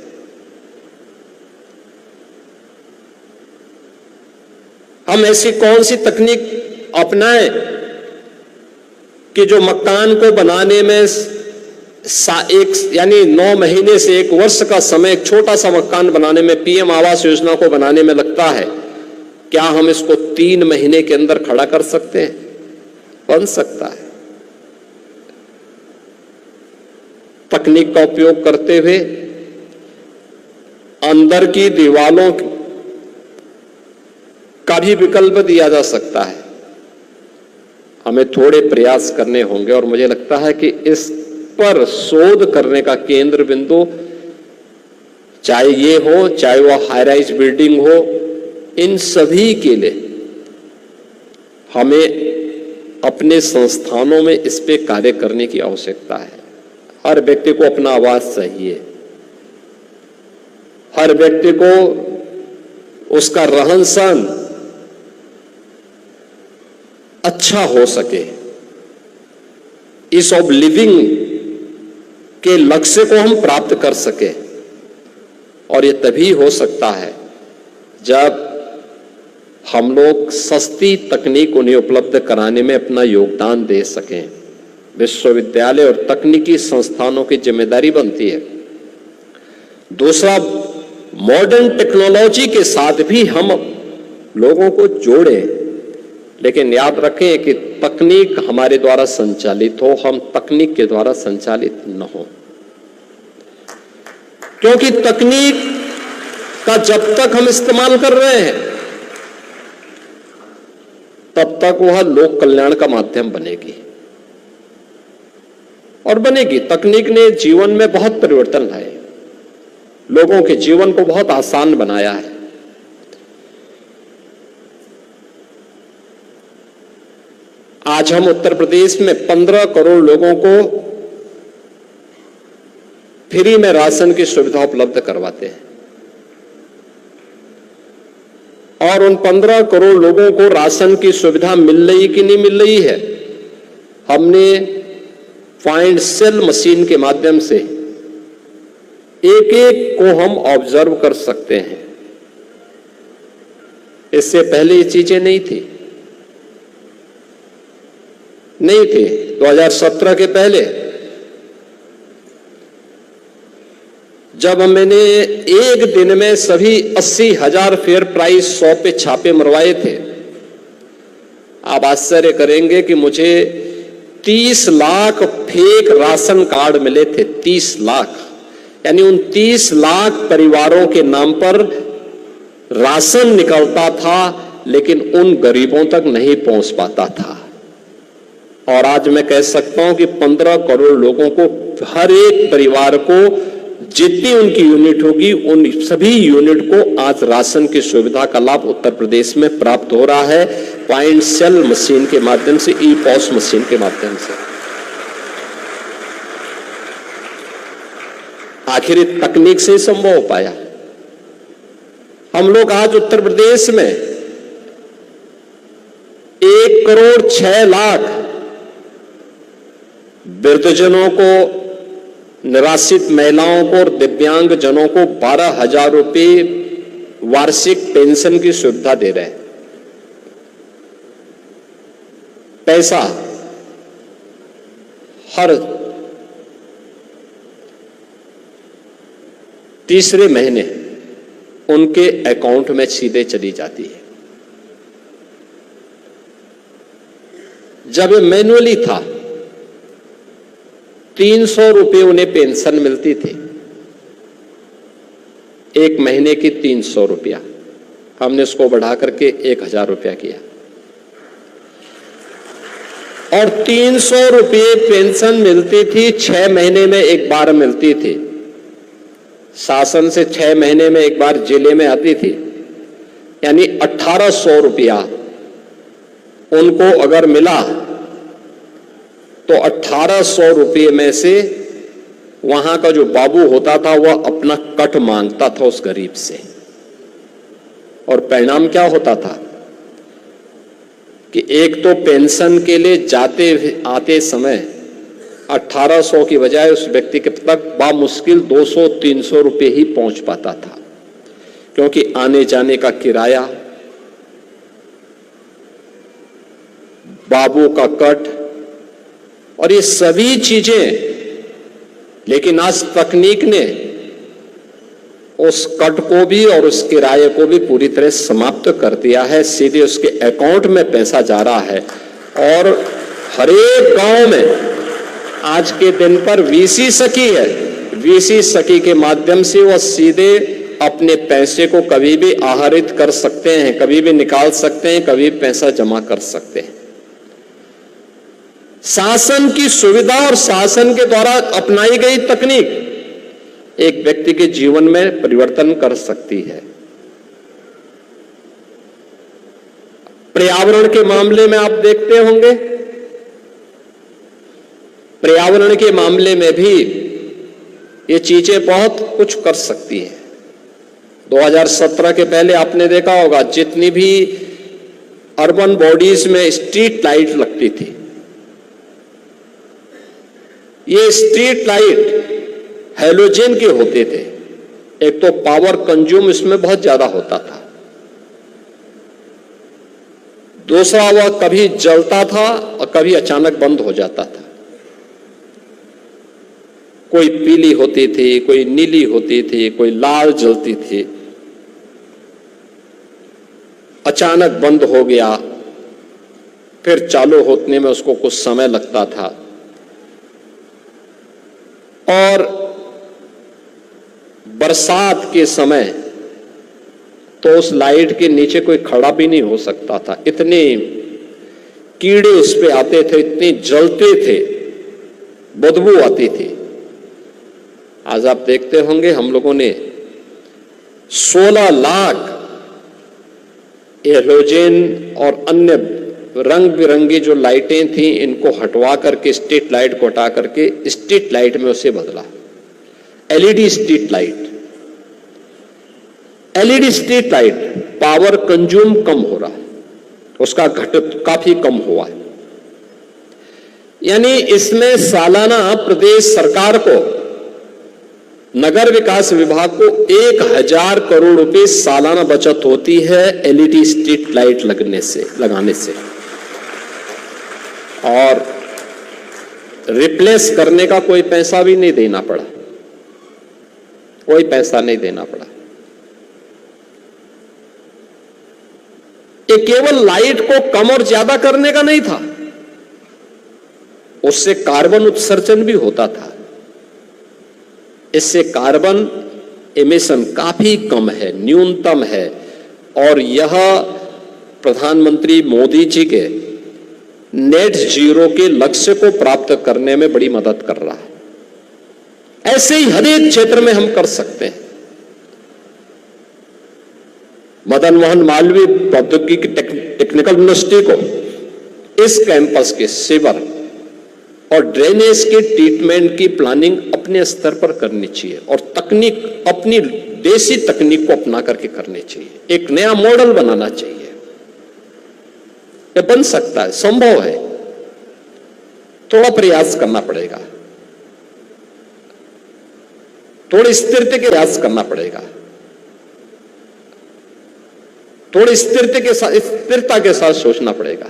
हम ऐसी कौन सी तकनीक अपनाएं कि जो मकान को बनाने में यानी 9 महीने से 1 वर्ष का समय एक छोटा सा मकान बनाने में, पीएम आवास योजना को बनाने में लगता है, क्या हम इसको 3 महीने के अंदर खड़ा कर सकते हैं? बन सकता है। तकनीक का उपयोग करते हुए अंदर की दीवारों का भी विकल्प दिया जा सकता है। हमें थोड़े प्रयास करने होंगे और मुझे लगता है कि इस पर शोध करने का केंद्र बिंदु, चाहे ये हो, चाहे वह हाई राइज बिल्डिंग हो, इन सभी के लिए हमें अपने संस्थानों में इस पे कार्य करने की आवश्यकता है। हर व्यक्ति को अपना आवास चाहिए, हर व्यक्ति को उसका रहन सहन अच्छा हो सके। ईज ऑफ लिविंग के लक्ष्य को हम प्राप्त कर सके, और ये तभी हो सकता है जब हम लोग सस्ती तकनीक उन्हें उपलब्ध कराने में अपना योगदान दे सकें। विश्वविद्यालय और तकनीकी संस्थानों की जिम्मेदारी बनती है। दूसरा, मॉडर्न टेक्नोलॉजी के साथ भी हम लोगों को जोड़ें, लेकिन याद रखें कि तकनीक हमारे द्वारा संचालित हो, हम तकनीक के द्वारा संचालित न हो। क्योंकि तकनीक का जब तक हम इस्तेमाल कर रहे हैं तब तक वह लोक कल्याण का माध्यम बनेगी और बनेगी। तकनीक ने जीवन में बहुत परिवर्तन लाए। लोगों के जीवन को बहुत आसान बनाया है। आज हम उत्तर प्रदेश में 15 करोड़ लोगों को फ्री में राशन की सुविधा उपलब्ध करवाते हैं और उन 15 करोड़ लोगों को राशन की सुविधा मिल रही कि नहीं मिल रही है, हमने फाइंड सेल मशीन के माध्यम से एक एक को हम ऑब्जर्व कर सकते हैं। इससे पहले ये चीजें नहीं थी 2017 के पहले जब मैंने एक दिन में सभी 80,000 फेयर प्राइस 100 पे छापे मरवाए थे, आप आश्चर्य करेंगे कि मुझे 30 लाख फेक राशन कार्ड मिले थे। 30 लाख, यानी उन 30 लाख परिवारों के नाम पर राशन निकलता था लेकिन उन गरीबों तक नहीं पहुंच पाता था। और आज मैं कह सकता हूं कि 15 करोड़ लोगों को, हर एक परिवार को जितनी उनकी यूनिट होगी उन सभी यूनिट को आज राशन की सुविधा का लाभ उत्तर प्रदेश में प्राप्त हो रहा है, पॉइंट सेल मशीन के माध्यम से, ई पॉस मशीन के माध्यम से। आखिर तकनीक से संभव हो पाया। हम लोग आज उत्तर प्रदेश में 1 करोड़ 6 लाख वृद्धजनों को, निराश्रित महिलाओं को और दिव्यांग जनों को 12,000 रुपये वार्षिक पेंशन की सुविधा दे रहे हैं। पैसा हर तीसरे महीने उनके अकाउंट में सीधे चली जाती है। जब ये मैनुअली था 300 रुपये उन्हें पेंशन मिलती थी, एक महीने की 300 रुपया। हमने उसको बढ़ा करके 1,000 रुपया किया और 300 रुपये पेंशन मिलती थी, 6 महीने में एक बार मिलती थी। शासन से 6 महीने में एक बार जिले में आती थी, यानी 1,800 रुपया उनको अगर मिला तो 1,800 रुपये में से वहां का जो बाबू होता था वह अपना कट मांगता था उस गरीब से। और परिणाम क्या होता था कि एक तो पेंशन के लिए जाते आते समय 1,800 की बजाय उस व्यक्ति के तक बामुश्किल 200-300 रुपये ही पहुंच पाता था, क्योंकि आने जाने का किराया, बाबू का कट और ये सभी चीजें। लेकिन आज तकनीक ने उस कट को भी और उस किराए को भी पूरी तरह समाप्त कर दिया है। सीधे उसके अकाउंट में पैसा जा रहा है और हर एक गांव में आज के दिन पर वीसी सखी है। वीसी सखी के माध्यम से वह सीधे अपने पैसे को कभी भी आहरित कर सकते हैं, कभी भी निकाल सकते हैं, कभी भी पैसा जमा कर सकते हैं। शासन की सुविधा और शासन के द्वारा अपनाई गई तकनीक एक व्यक्ति के जीवन में परिवर्तन कर सकती है। पर्यावरण के मामले में आप देखते होंगे, पर्यावरण के मामले में भी ये चीजें बहुत कुछ कर सकती है। 2017 के पहले आपने देखा होगा जितनी भी अर्बन बॉडीज में स्ट्रीट लाइट लगती थी, ये स्ट्रीट लाइट हैलोजन के होते थे। एक तो पावर कंज्यूम इसमें बहुत ज्यादा होता था, दूसरा वह कभी जलता था और कभी अचानक बंद हो जाता था। कोई पीली होती थी, कोई नीली होती थी, कोई लाल जलती थी, अचानक बंद हो गया, फिर चालू होने में उसको कुछ समय लगता था। और बरसात के समय तो उस लाइट के नीचे कोई खड़ा भी नहीं हो सकता था, इतने कीड़े उस पे आते थे, इतने जलते थे, बदबू आती थी। आज आप देखते होंगे हम लोगों ने 16 लाख एलोजेन और अन्य रंग बिरंगी जो लाइटें थी इनको हटवा करके, स्ट्रीट लाइट को हटा करके स्ट्रीट लाइट में उसे बदला, LED street light. LED street light power consume कम हो रहा, उसका घटत काफी कम हुआ है। यानी इसमें सालाना प्रदेश सरकार को, नगर विकास विभाग को 1000 करोड़ रुपए सालाना बचत होती है एलईडी स्ट्रीट लाइट लगाने से। और रिप्लेस करने का कोई पैसा भी नहीं देना पड़ा, कोई पैसा नहीं देना पड़ा। ये केवल लाइट को कम और ज्यादा करने का नहीं था, उससे कार्बन उत्सर्जन भी होता था। इससे कार्बन एमिशन काफी कम है, न्यूनतम है, और यह प्रधानमंत्री मोदी जी के नेट जीरो के लक्ष्य को प्राप्त करने में बड़ी मदद कर रहा है। ऐसे ही हर एक क्षेत्र में हम कर सकते हैं। मदन मोहन मालवीय प्रौद्योगिकी टेक्निकल यूनिवर्सिटी को इस कैंपस के सीवर और ड्रेनेज के ट्रीटमेंट की प्लानिंग अपने स्तर पर करनी चाहिए, और तकनीक अपनी देसी तकनीक को अपना करके करनी चाहिए। एक नया मॉडल बनाना चाहिए। यह बन सकता है, संभव है, थोड़ा प्रयास करना पड़ेगा, थोड़ी स्थिरता के प्रयास करना पड़ेगा, थोड़ी स्थिरता के साथ सोचना पड़ेगा।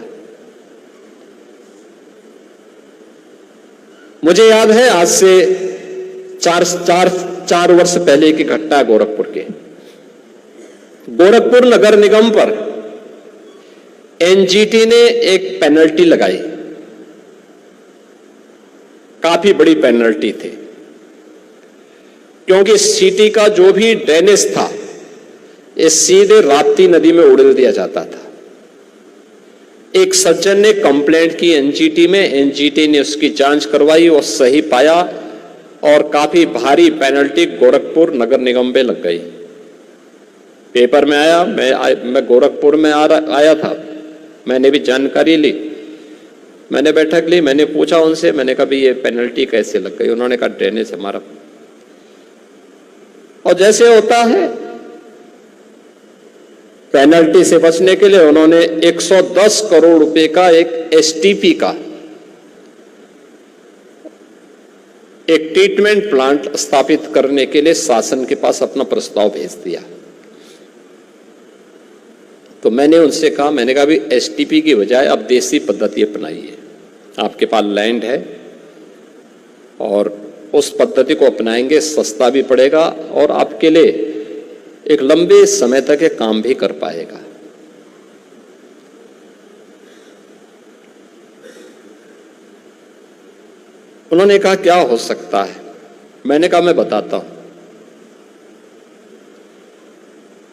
मुझे याद है आज से चार वर्ष पहले की घटना है गोरखपुर के। गोरखपुर नगर निगम पर एनजीटी ने एक पेनल्टी लगाई, काफी बड़ी पेनल्टी थी, क्योंकि सिटी का जो भी ड्रेनेज था ये सीधे राप्ती नदी में उड़ेल दिया जाता था। एक सज्जन ने कंप्लेंट की एनजीटी में, एनजीटी ने उसकी जांच करवाई और सही पाया, और काफी भारी पेनल्टी गोरखपुर नगर निगम पे लग गई। पेपर में आया, मैं गोरखपुर में आया था, मैंने भी जानकारी ली, मैंने बैठक ली, मैंने पूछा उनसे, मैंने कहा ये पेनल्टी कैसे लग गई? उन्होंने कहा ड्रेनेज हमारा। और जैसे होता है पेनल्टी से बचने के लिए उन्होंने 110 करोड़ रुपए का एक एसटीपी का एक ट्रीटमेंट प्लांट स्थापित करने के लिए शासन के पास अपना प्रस्ताव भेज दिया। तो मैंने उनसे कहा, मैंने कहा भी एसटीपी की बजाय आप देसी पद्धति अपनाइए, आपके पास लैंड है और उस पद्धति को अपनाएंगे, सस्ता भी पड़ेगा और आपके लिए एक लंबे समय तक ये काम भी कर पाएगा। उन्होंने कहा क्या हो सकता है? मैंने कहा मैं बताता हूं।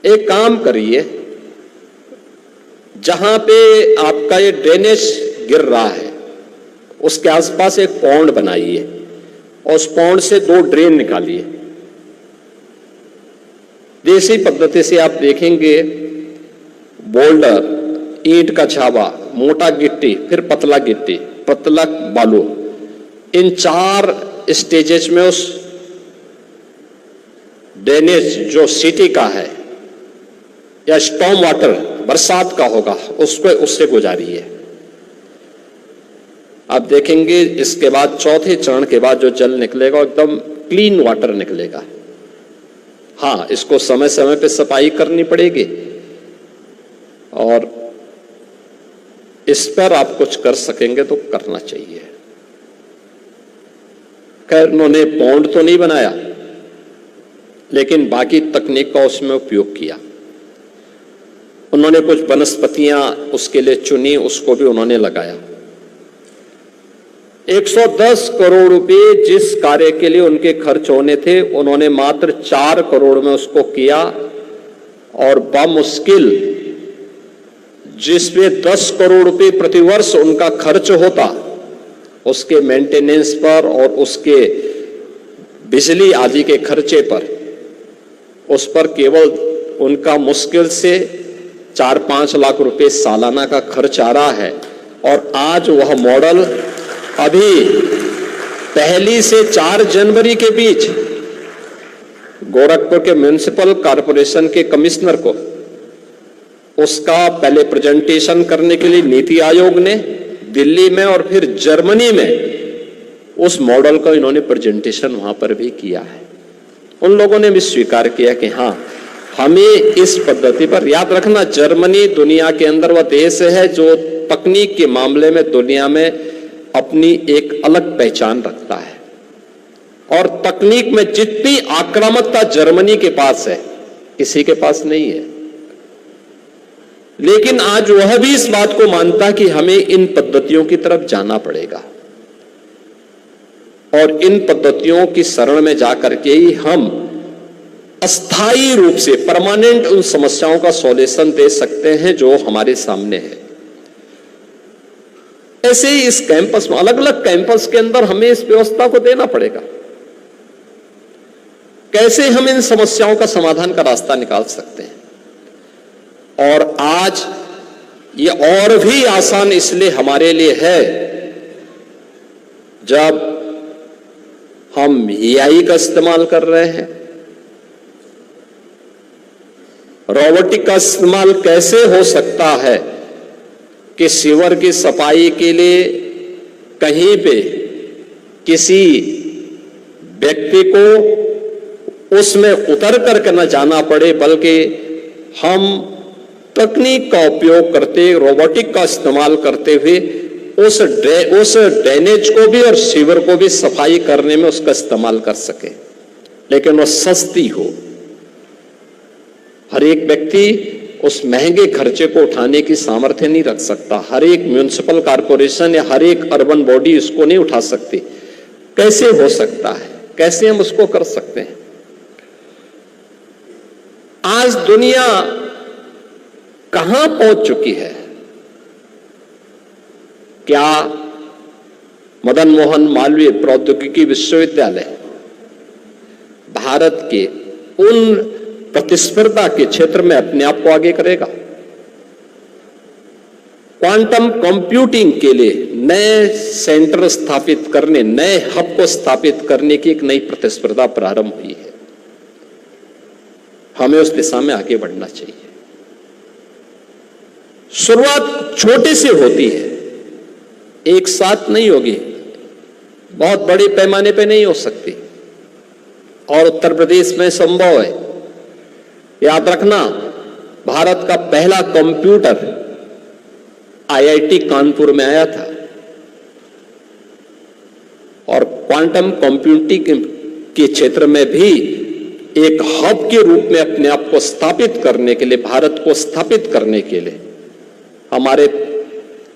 एक काम करिए, जहां पे आपका ये ड्रेनेज गिर रहा है उसके आसपास एक पॉन्ड बनाइए और उस पॉन्ड से 2 ड्रेन निकालिए। देसी पद्धति से आप देखेंगे बोल्डर, ईंट का छावा, मोटा गिट्टी, फिर पतला गिट्टी, पतला बालू, इन 4 स्टेजेस में उस ड्रेनेज जो सिटी का है या स्टॉर्म वाटर बरसात का होगा उससे गुजारिए। आप देखेंगे इसके बाद चौथे चरण के बाद जो जल निकलेगा एकदम क्लीन वाटर निकलेगा। हाँ, इसको समय समय पे सफाई करनी पड़ेगी और इस पर आप कुछ कर सकेंगे तो करना चाहिए। खैर, उन्होंने पॉन्ड तो नहीं बनाया लेकिन बाकी तकनीक का उसमें उपयोग किया। उन्होंने कुछ वनस्पतियां उसके लिए चुनी, उसको भी उन्होंने लगाया। 110 करोड़ रुपए जिस कार्य के लिए उनके खर्च होने थे उन्होंने मात्र 4 करोड़ में उसको किया, और बामुश्किल जिसमें 10 करोड़ रुपए प्रतिवर्ष उनका खर्च होता उसके मेंटेनेंस पर और उसके बिजली आदि के खर्चे पर, उस पर केवल उनका मुश्किल से 4-5 लाख रुपए सालाना का खर्च आ रहा है। और आज वह मॉडल अभी 1 से 4 जनवरी के बीच गोरखपुर के म्युनिसिपल कॉरपोरेशन के कमिश्नर को उसका पहले प्रेजेंटेशन करने के लिए नीति आयोग ने दिल्ली में और फिर जर्मनी में उस मॉडल का इन्होंने प्रेजेंटेशन वहां पर भी किया है। उन लोगों ने भी स्वीकार किया कि हाँ, हमें इस पद्धति पर, याद रखना जर्मनी दुनिया के अंदर वह देश है जो तकनीक के मामले में दुनिया में अपनी एक अलग पहचान रखता है। और तकनीक में जितनी आक्रामकता जर्मनी के पास है किसी के पास नहीं है। लेकिन आज वह भी इस बात को मानता कि हमें इन पद्धतियों की तरफ जाना पड़ेगा और इन पद्धतियों की शरण में जाकर के ही हम अस्थायी रूप से परमानेंट उन समस्याओं का सॉल्यूशन दे सकते हैं जो हमारे सामने है। ऐसे ही इस कैंपस में, अलग अलग कैंपस के अंदर हमें इस व्यवस्था को देना पड़ेगा। कैसे हम इन समस्याओं का समाधान का रास्ता निकाल सकते हैं। और आज ये और भी आसान इसलिए हमारे लिए है जब हम AI का इस्तेमाल कर रहे हैं। रोबोटिक का इस्तेमाल कैसे हो सकता है कि सीवर की सफाई के लिए कहीं पे किसी व्यक्ति को उसमें उतर करके न जाना पड़े, बल्कि हम तकनीक का उपयोग करते, रोबोटिक का इस्तेमाल करते हुए उस ड्रेनेज को भी और सीवर को भी सफाई करने में उसका इस्तेमाल कर सके, लेकिन वह सस्ती हो। हर एक व्यक्ति उस महंगे खर्चे को उठाने की सामर्थ्य नहीं रख सकता। हर एक म्युनिसिपल कॉरपोरेशन या हर एक अर्बन बॉडी इसको नहीं उठा सकती। कैसे हो सकता है, कैसे हम उसको कर सकते हैं। आज दुनिया कहां पहुंच चुकी है। क्या मदन मोहन मालवीय प्रौद्योगिकी विश्वविद्यालय भारत के उन प्रतिस्पर्धा के क्षेत्र में अपने आप को आगे करेगा? क्वांटम कंप्यूटिंग के लिए नए सेंटर स्थापित करने, नए हब को स्थापित करने की एक नई प्रतिस्पर्धा प्रारंभ हुई है। हमें उस दिशा में आगे बढ़ना चाहिए। शुरुआत छोटे से होती है, एक साथ नहीं होगी, बहुत बड़े पैमाने पे नहीं हो सकती। और उत्तर प्रदेश में संभव है। याद रखना, भारत का पहला कंप्यूटर IIT कानपुर में आया था। और क्वांटम कंप्यूटिंग के क्षेत्र में भी एक हब के रूप में अपने आप को स्थापित करने के लिए, भारत को स्थापित करने के लिए हमारे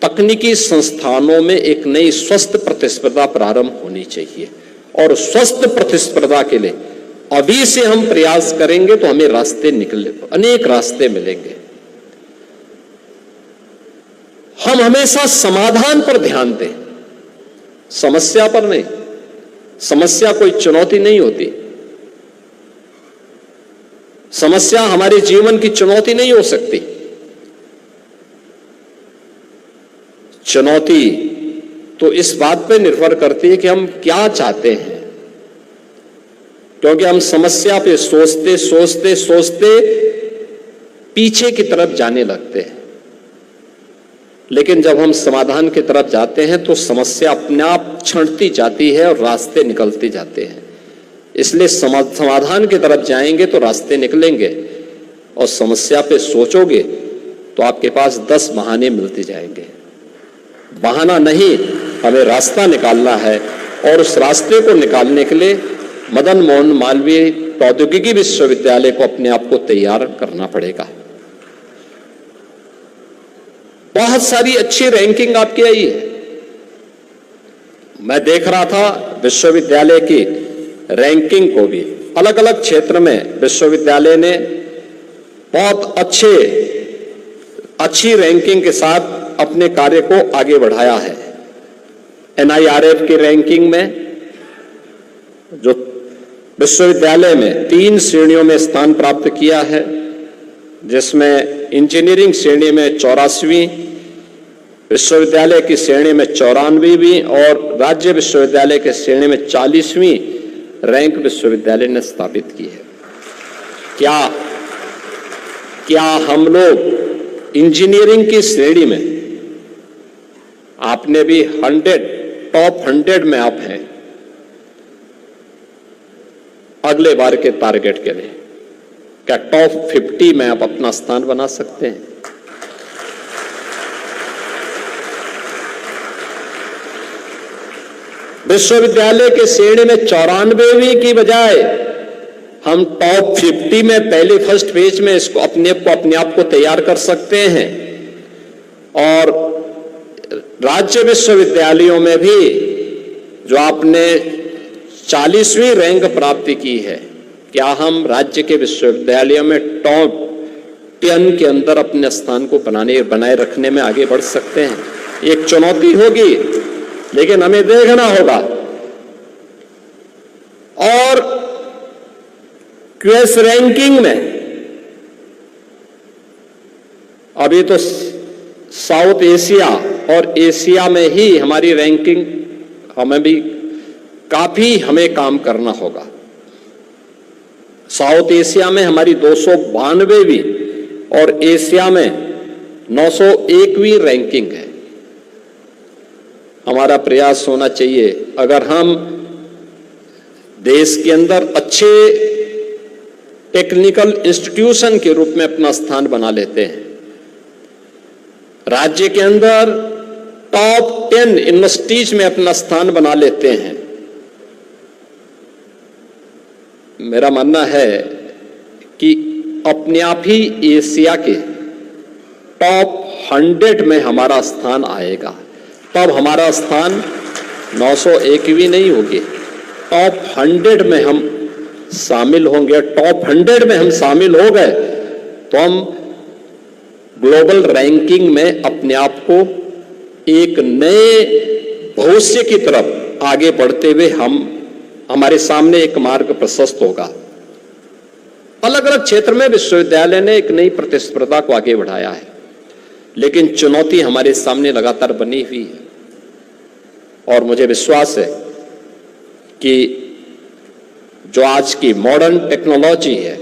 तकनीकी संस्थानों में एक नई स्वस्थ प्रतिस्पर्धा प्रारंभ होनी चाहिए। और स्वस्थ प्रतिस्पर्धा के लिए अभी से हम प्रयास करेंगे तो हमें रास्ते निकले, अनेक रास्ते मिलेंगे। हम हमेशा समाधान पर ध्यान दें, समस्या पर नहीं। समस्या कोई चुनौती नहीं होती। समस्या हमारे जीवन की चुनौती नहीं हो सकती। चुनौती तो इस बात पर निर्भर करती है कि हम क्या चाहते हैं। क्योंकि हम समस्या पे सोचते सोचते सोचते पीछे की तरफ जाने लगते हैं, लेकिन जब हम समाधान की तरफ जाते हैं तो समस्या अपने आप छंटती जाती है और रास्ते निकलते जाते हैं। इसलिए समाधान की तरफ जाएंगे तो रास्ते निकलेंगे, और समस्या पे सोचोगे तो आपके पास 10 बहाने मिलते जाएंगे। बहाना नहीं, हमें रास्ता निकालना है। और उस रास्ते को निकालने के लिए मदन मोहन मालवीय प्रौद्योगिकी विश्वविद्यालय को अपने आप को तैयार करना पड़ेगा। बहुत सारी अच्छी रैंकिंग आपकी आई है। मैं देख रहा था विश्वविद्यालय की रैंकिंग को भी, अलग अलग क्षेत्र में विश्वविद्यालय ने बहुत अच्छी रैंकिंग के साथ अपने कार्य को आगे बढ़ाया है। NIRF की रैंकिंग में जो विश्वविद्यालय में 3 श्रेणियों में स्थान प्राप्त किया है, जिसमें इंजीनियरिंग श्रेणी में 84वीं, विश्वविद्यालय की श्रेणी में 94वीं और राज्य विश्वविद्यालय के श्रेणी में 40वीं रैंक विश्वविद्यालय ने स्थापित की है। क्या हम लोग इंजीनियरिंग की श्रेणी में, आपने भी टॉप 100 में आप हैं अगले बार के टारगेट के लिए, क्या टॉप 50 में आप अपना स्थान बना सकते हैं? विश्वविद्यालय के श्रेणी में 94वीं की बजाय हम टॉप 50 में पहले फर्स्ट पेज में इसको अपने आप को तैयार कर सकते हैं। और राज्य विश्वविद्यालयों में भी जो आपने 40वीं रैंक प्राप्ति की है, क्या हम राज्य के विश्वविद्यालयों में टॉप 10 के अंदर अपने स्थान को बनाए रखने में आगे बढ़ सकते हैं? एक चुनौती होगी, लेकिन हमें देखना होगा। और क्यूएस रैंकिंग में अभी तो साउथ एशिया और एशिया में ही हमारी रैंकिंग, हमें काम करना होगा। साउथ एशिया में हमारी 292वीं और एशिया में 901वीं रैंकिंग है। हमारा प्रयास होना चाहिए, अगर हम देश के अंदर अच्छे टेक्निकल इंस्टीट्यूशन के रूप में अपना स्थान बना लेते हैं, राज्य के अंदर टॉप 10 यूनिवर्सिटीज में अपना स्थान बना लेते हैं, मेरा मानना है कि अपने आप ही एशिया के टॉप 100 में हमारा स्थान आएगा। तब हमारा स्थान 901वीं नहीं होगी, टॉप 100 में हम शामिल होंगे। टॉप 100 में हम शामिल हो गए तो हम ग्लोबल रैंकिंग में अपने आप को एक नए भविष्य की तरफ आगे बढ़ते हुए हमारे सामने एक मार्ग प्रशस्त होगा। अलग अलग क्षेत्र में विश्वविद्यालय ने एक नई प्रतिस्पर्धा को आगे बढ़ाया है, लेकिन चुनौती हमारे सामने लगातार बनी हुई है। और मुझे विश्वास है कि जो आज की मॉडर्न टेक्नोलॉजी है,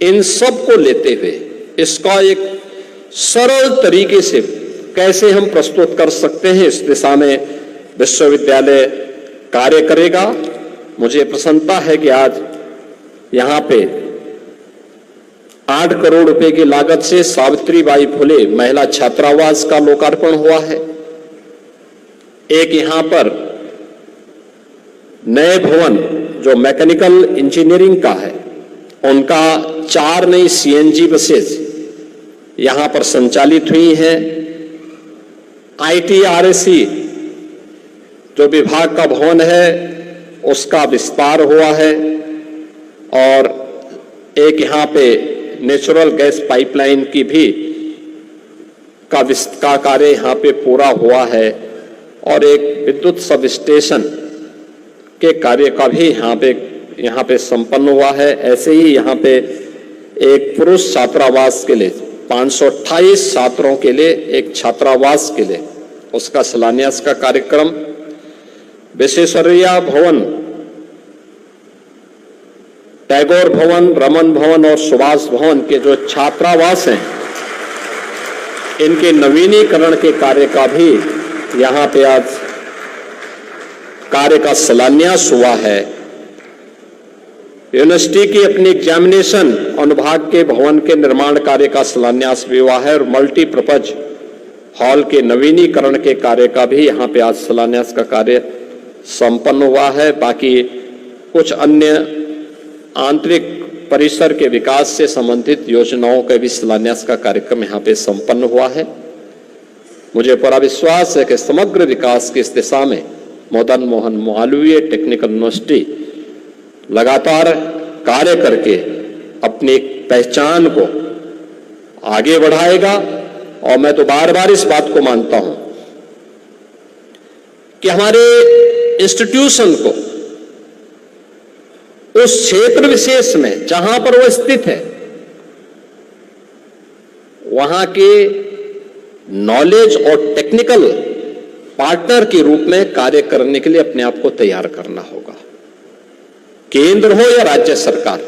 इन सब को लेते हुए इसका एक सरल तरीके से कैसे हम प्रस्तुत कर सकते हैं, इस दिशा में विश्वविद्यालय कार्य करेगा। मुझे प्रसन्नता है कि आज यहां पे 8 करोड़ रुपए की लागत से सावित्रीबाई फुले महिला छात्रावास का लोकार्पण हुआ है। एक यहां पर नए भवन जो मैकेनिकल इंजीनियरिंग का है, उनका 4 नई सीएनजी बसेस यहां पर संचालित हुई हैं। आईटीआरएसी जो विभाग का भवन है, उसका विस्तार हुआ है। और एक यहां पे नेचुरल गैस पाइपलाइन की भी का कार्य यहां पे पूरा हुआ है। और एक विद्युत सब स्टेशन के कार्य का भी यहाँ पे संपन्न हुआ है। ऐसे ही यहाँ पे एक पुरुष छात्रावास के लिए 528 छात्रों के लिए एक छात्रावास के लिए उसका शिलान्यास का कार्यक्रम, विश्वेश्वरैया भवन, टैगोर भवन, रमन भवन और सुभाष भवन के जो छात्रावास हैं, इनके नवीनीकरण के कार्य का भी यहाँ पे आज कार्य का शिलान्यास हुआ है। यूनिवर्सिटी की अपनी एग्जामिनेशन अनुभाग के भवन के निर्माण कार्य का शिलान्यास भी हुआ है। और मल्टीपर्पज हॉल के नवीनीकरण के कार्य का भी यहाँ पे आज शिलान्यास का कार्य संपन्न हुआ है। बाकी कुछ अन्य आंतरिक परिसर के विकास से संबंधित योजनाओं का भी शिलान्यास का कार्यक्रम यहाँ पे संपन्न हुआ है। मुझे पूरा विश्वास है कि समग्र विकास की इस दिशा में मदन मोहन मालवीय टेक्निकल यूनिवर्सिटी लगातार कार्य करके अपनी पहचान को आगे बढ़ाएगा। और मैं तो बार बार इस बात को मानता हूं कि हमारे इंस्टीट्यूशन को उस क्षेत्र विशेष में जहां पर वो स्थित है वहां के नॉलेज और टेक्निकल पार्टनर के रूप में कार्य करने के लिए अपने आप को तैयार करना होगा। केंद्र हो या राज्य सरकार,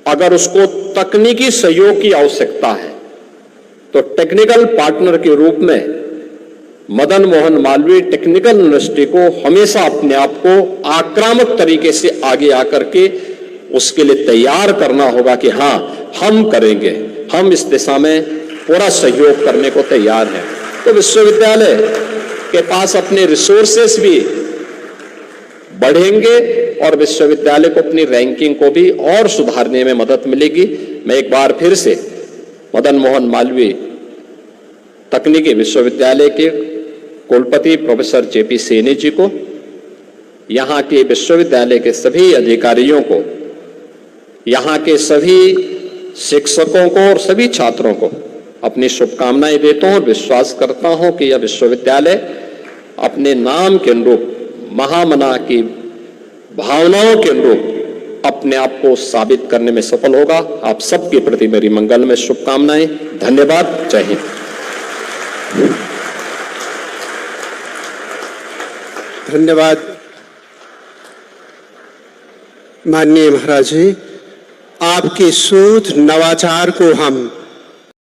अगर उसको तकनीकी सहयोग की आवश्यकता है तो टेक्निकल पार्टनर के रूप में मदन मोहन मालवीय टेक्निकल यूनिवर्सिटी को हमेशा अपने आप को आक्रामक तरीके से आगे आकर के उसके लिए तैयार करना होगा कि हां हम करेंगे, हम इस दिशा में पूरा सहयोग करने को तैयार हैं। तो विश्वविद्यालय के पास अपने रिसोर्सेस भी बढ़ेंगे और विश्वविद्यालय को अपनी रैंकिंग को भी और सुधारने में मदद मिलेगी। मैं एक बार फिर से मदन मोहन मालवीय तकनीकी विश्वविद्यालय के कुलपति प्रोफेसर जेपी सेनी जी को, यहाँ के विश्वविद्यालय के सभी अधिकारियों को, यहाँ के सभी शिक्षकों को और सभी छात्रों को अपनी शुभकामनाएं देता हूं और विश्वास करता हूं कि यह विश्वविद्यालय अपने नाम के अनुरूप, महामना की भावनाओं के अनुरूप अपने आप को साबित करने में सफल होगा। आप सबके प्रति मेरी मंगल में शुभकामनाएं। धन्यवाद। जय हिंद। धन्यवाद माननीय महाराज जी, आपके शोध नवाचार को हम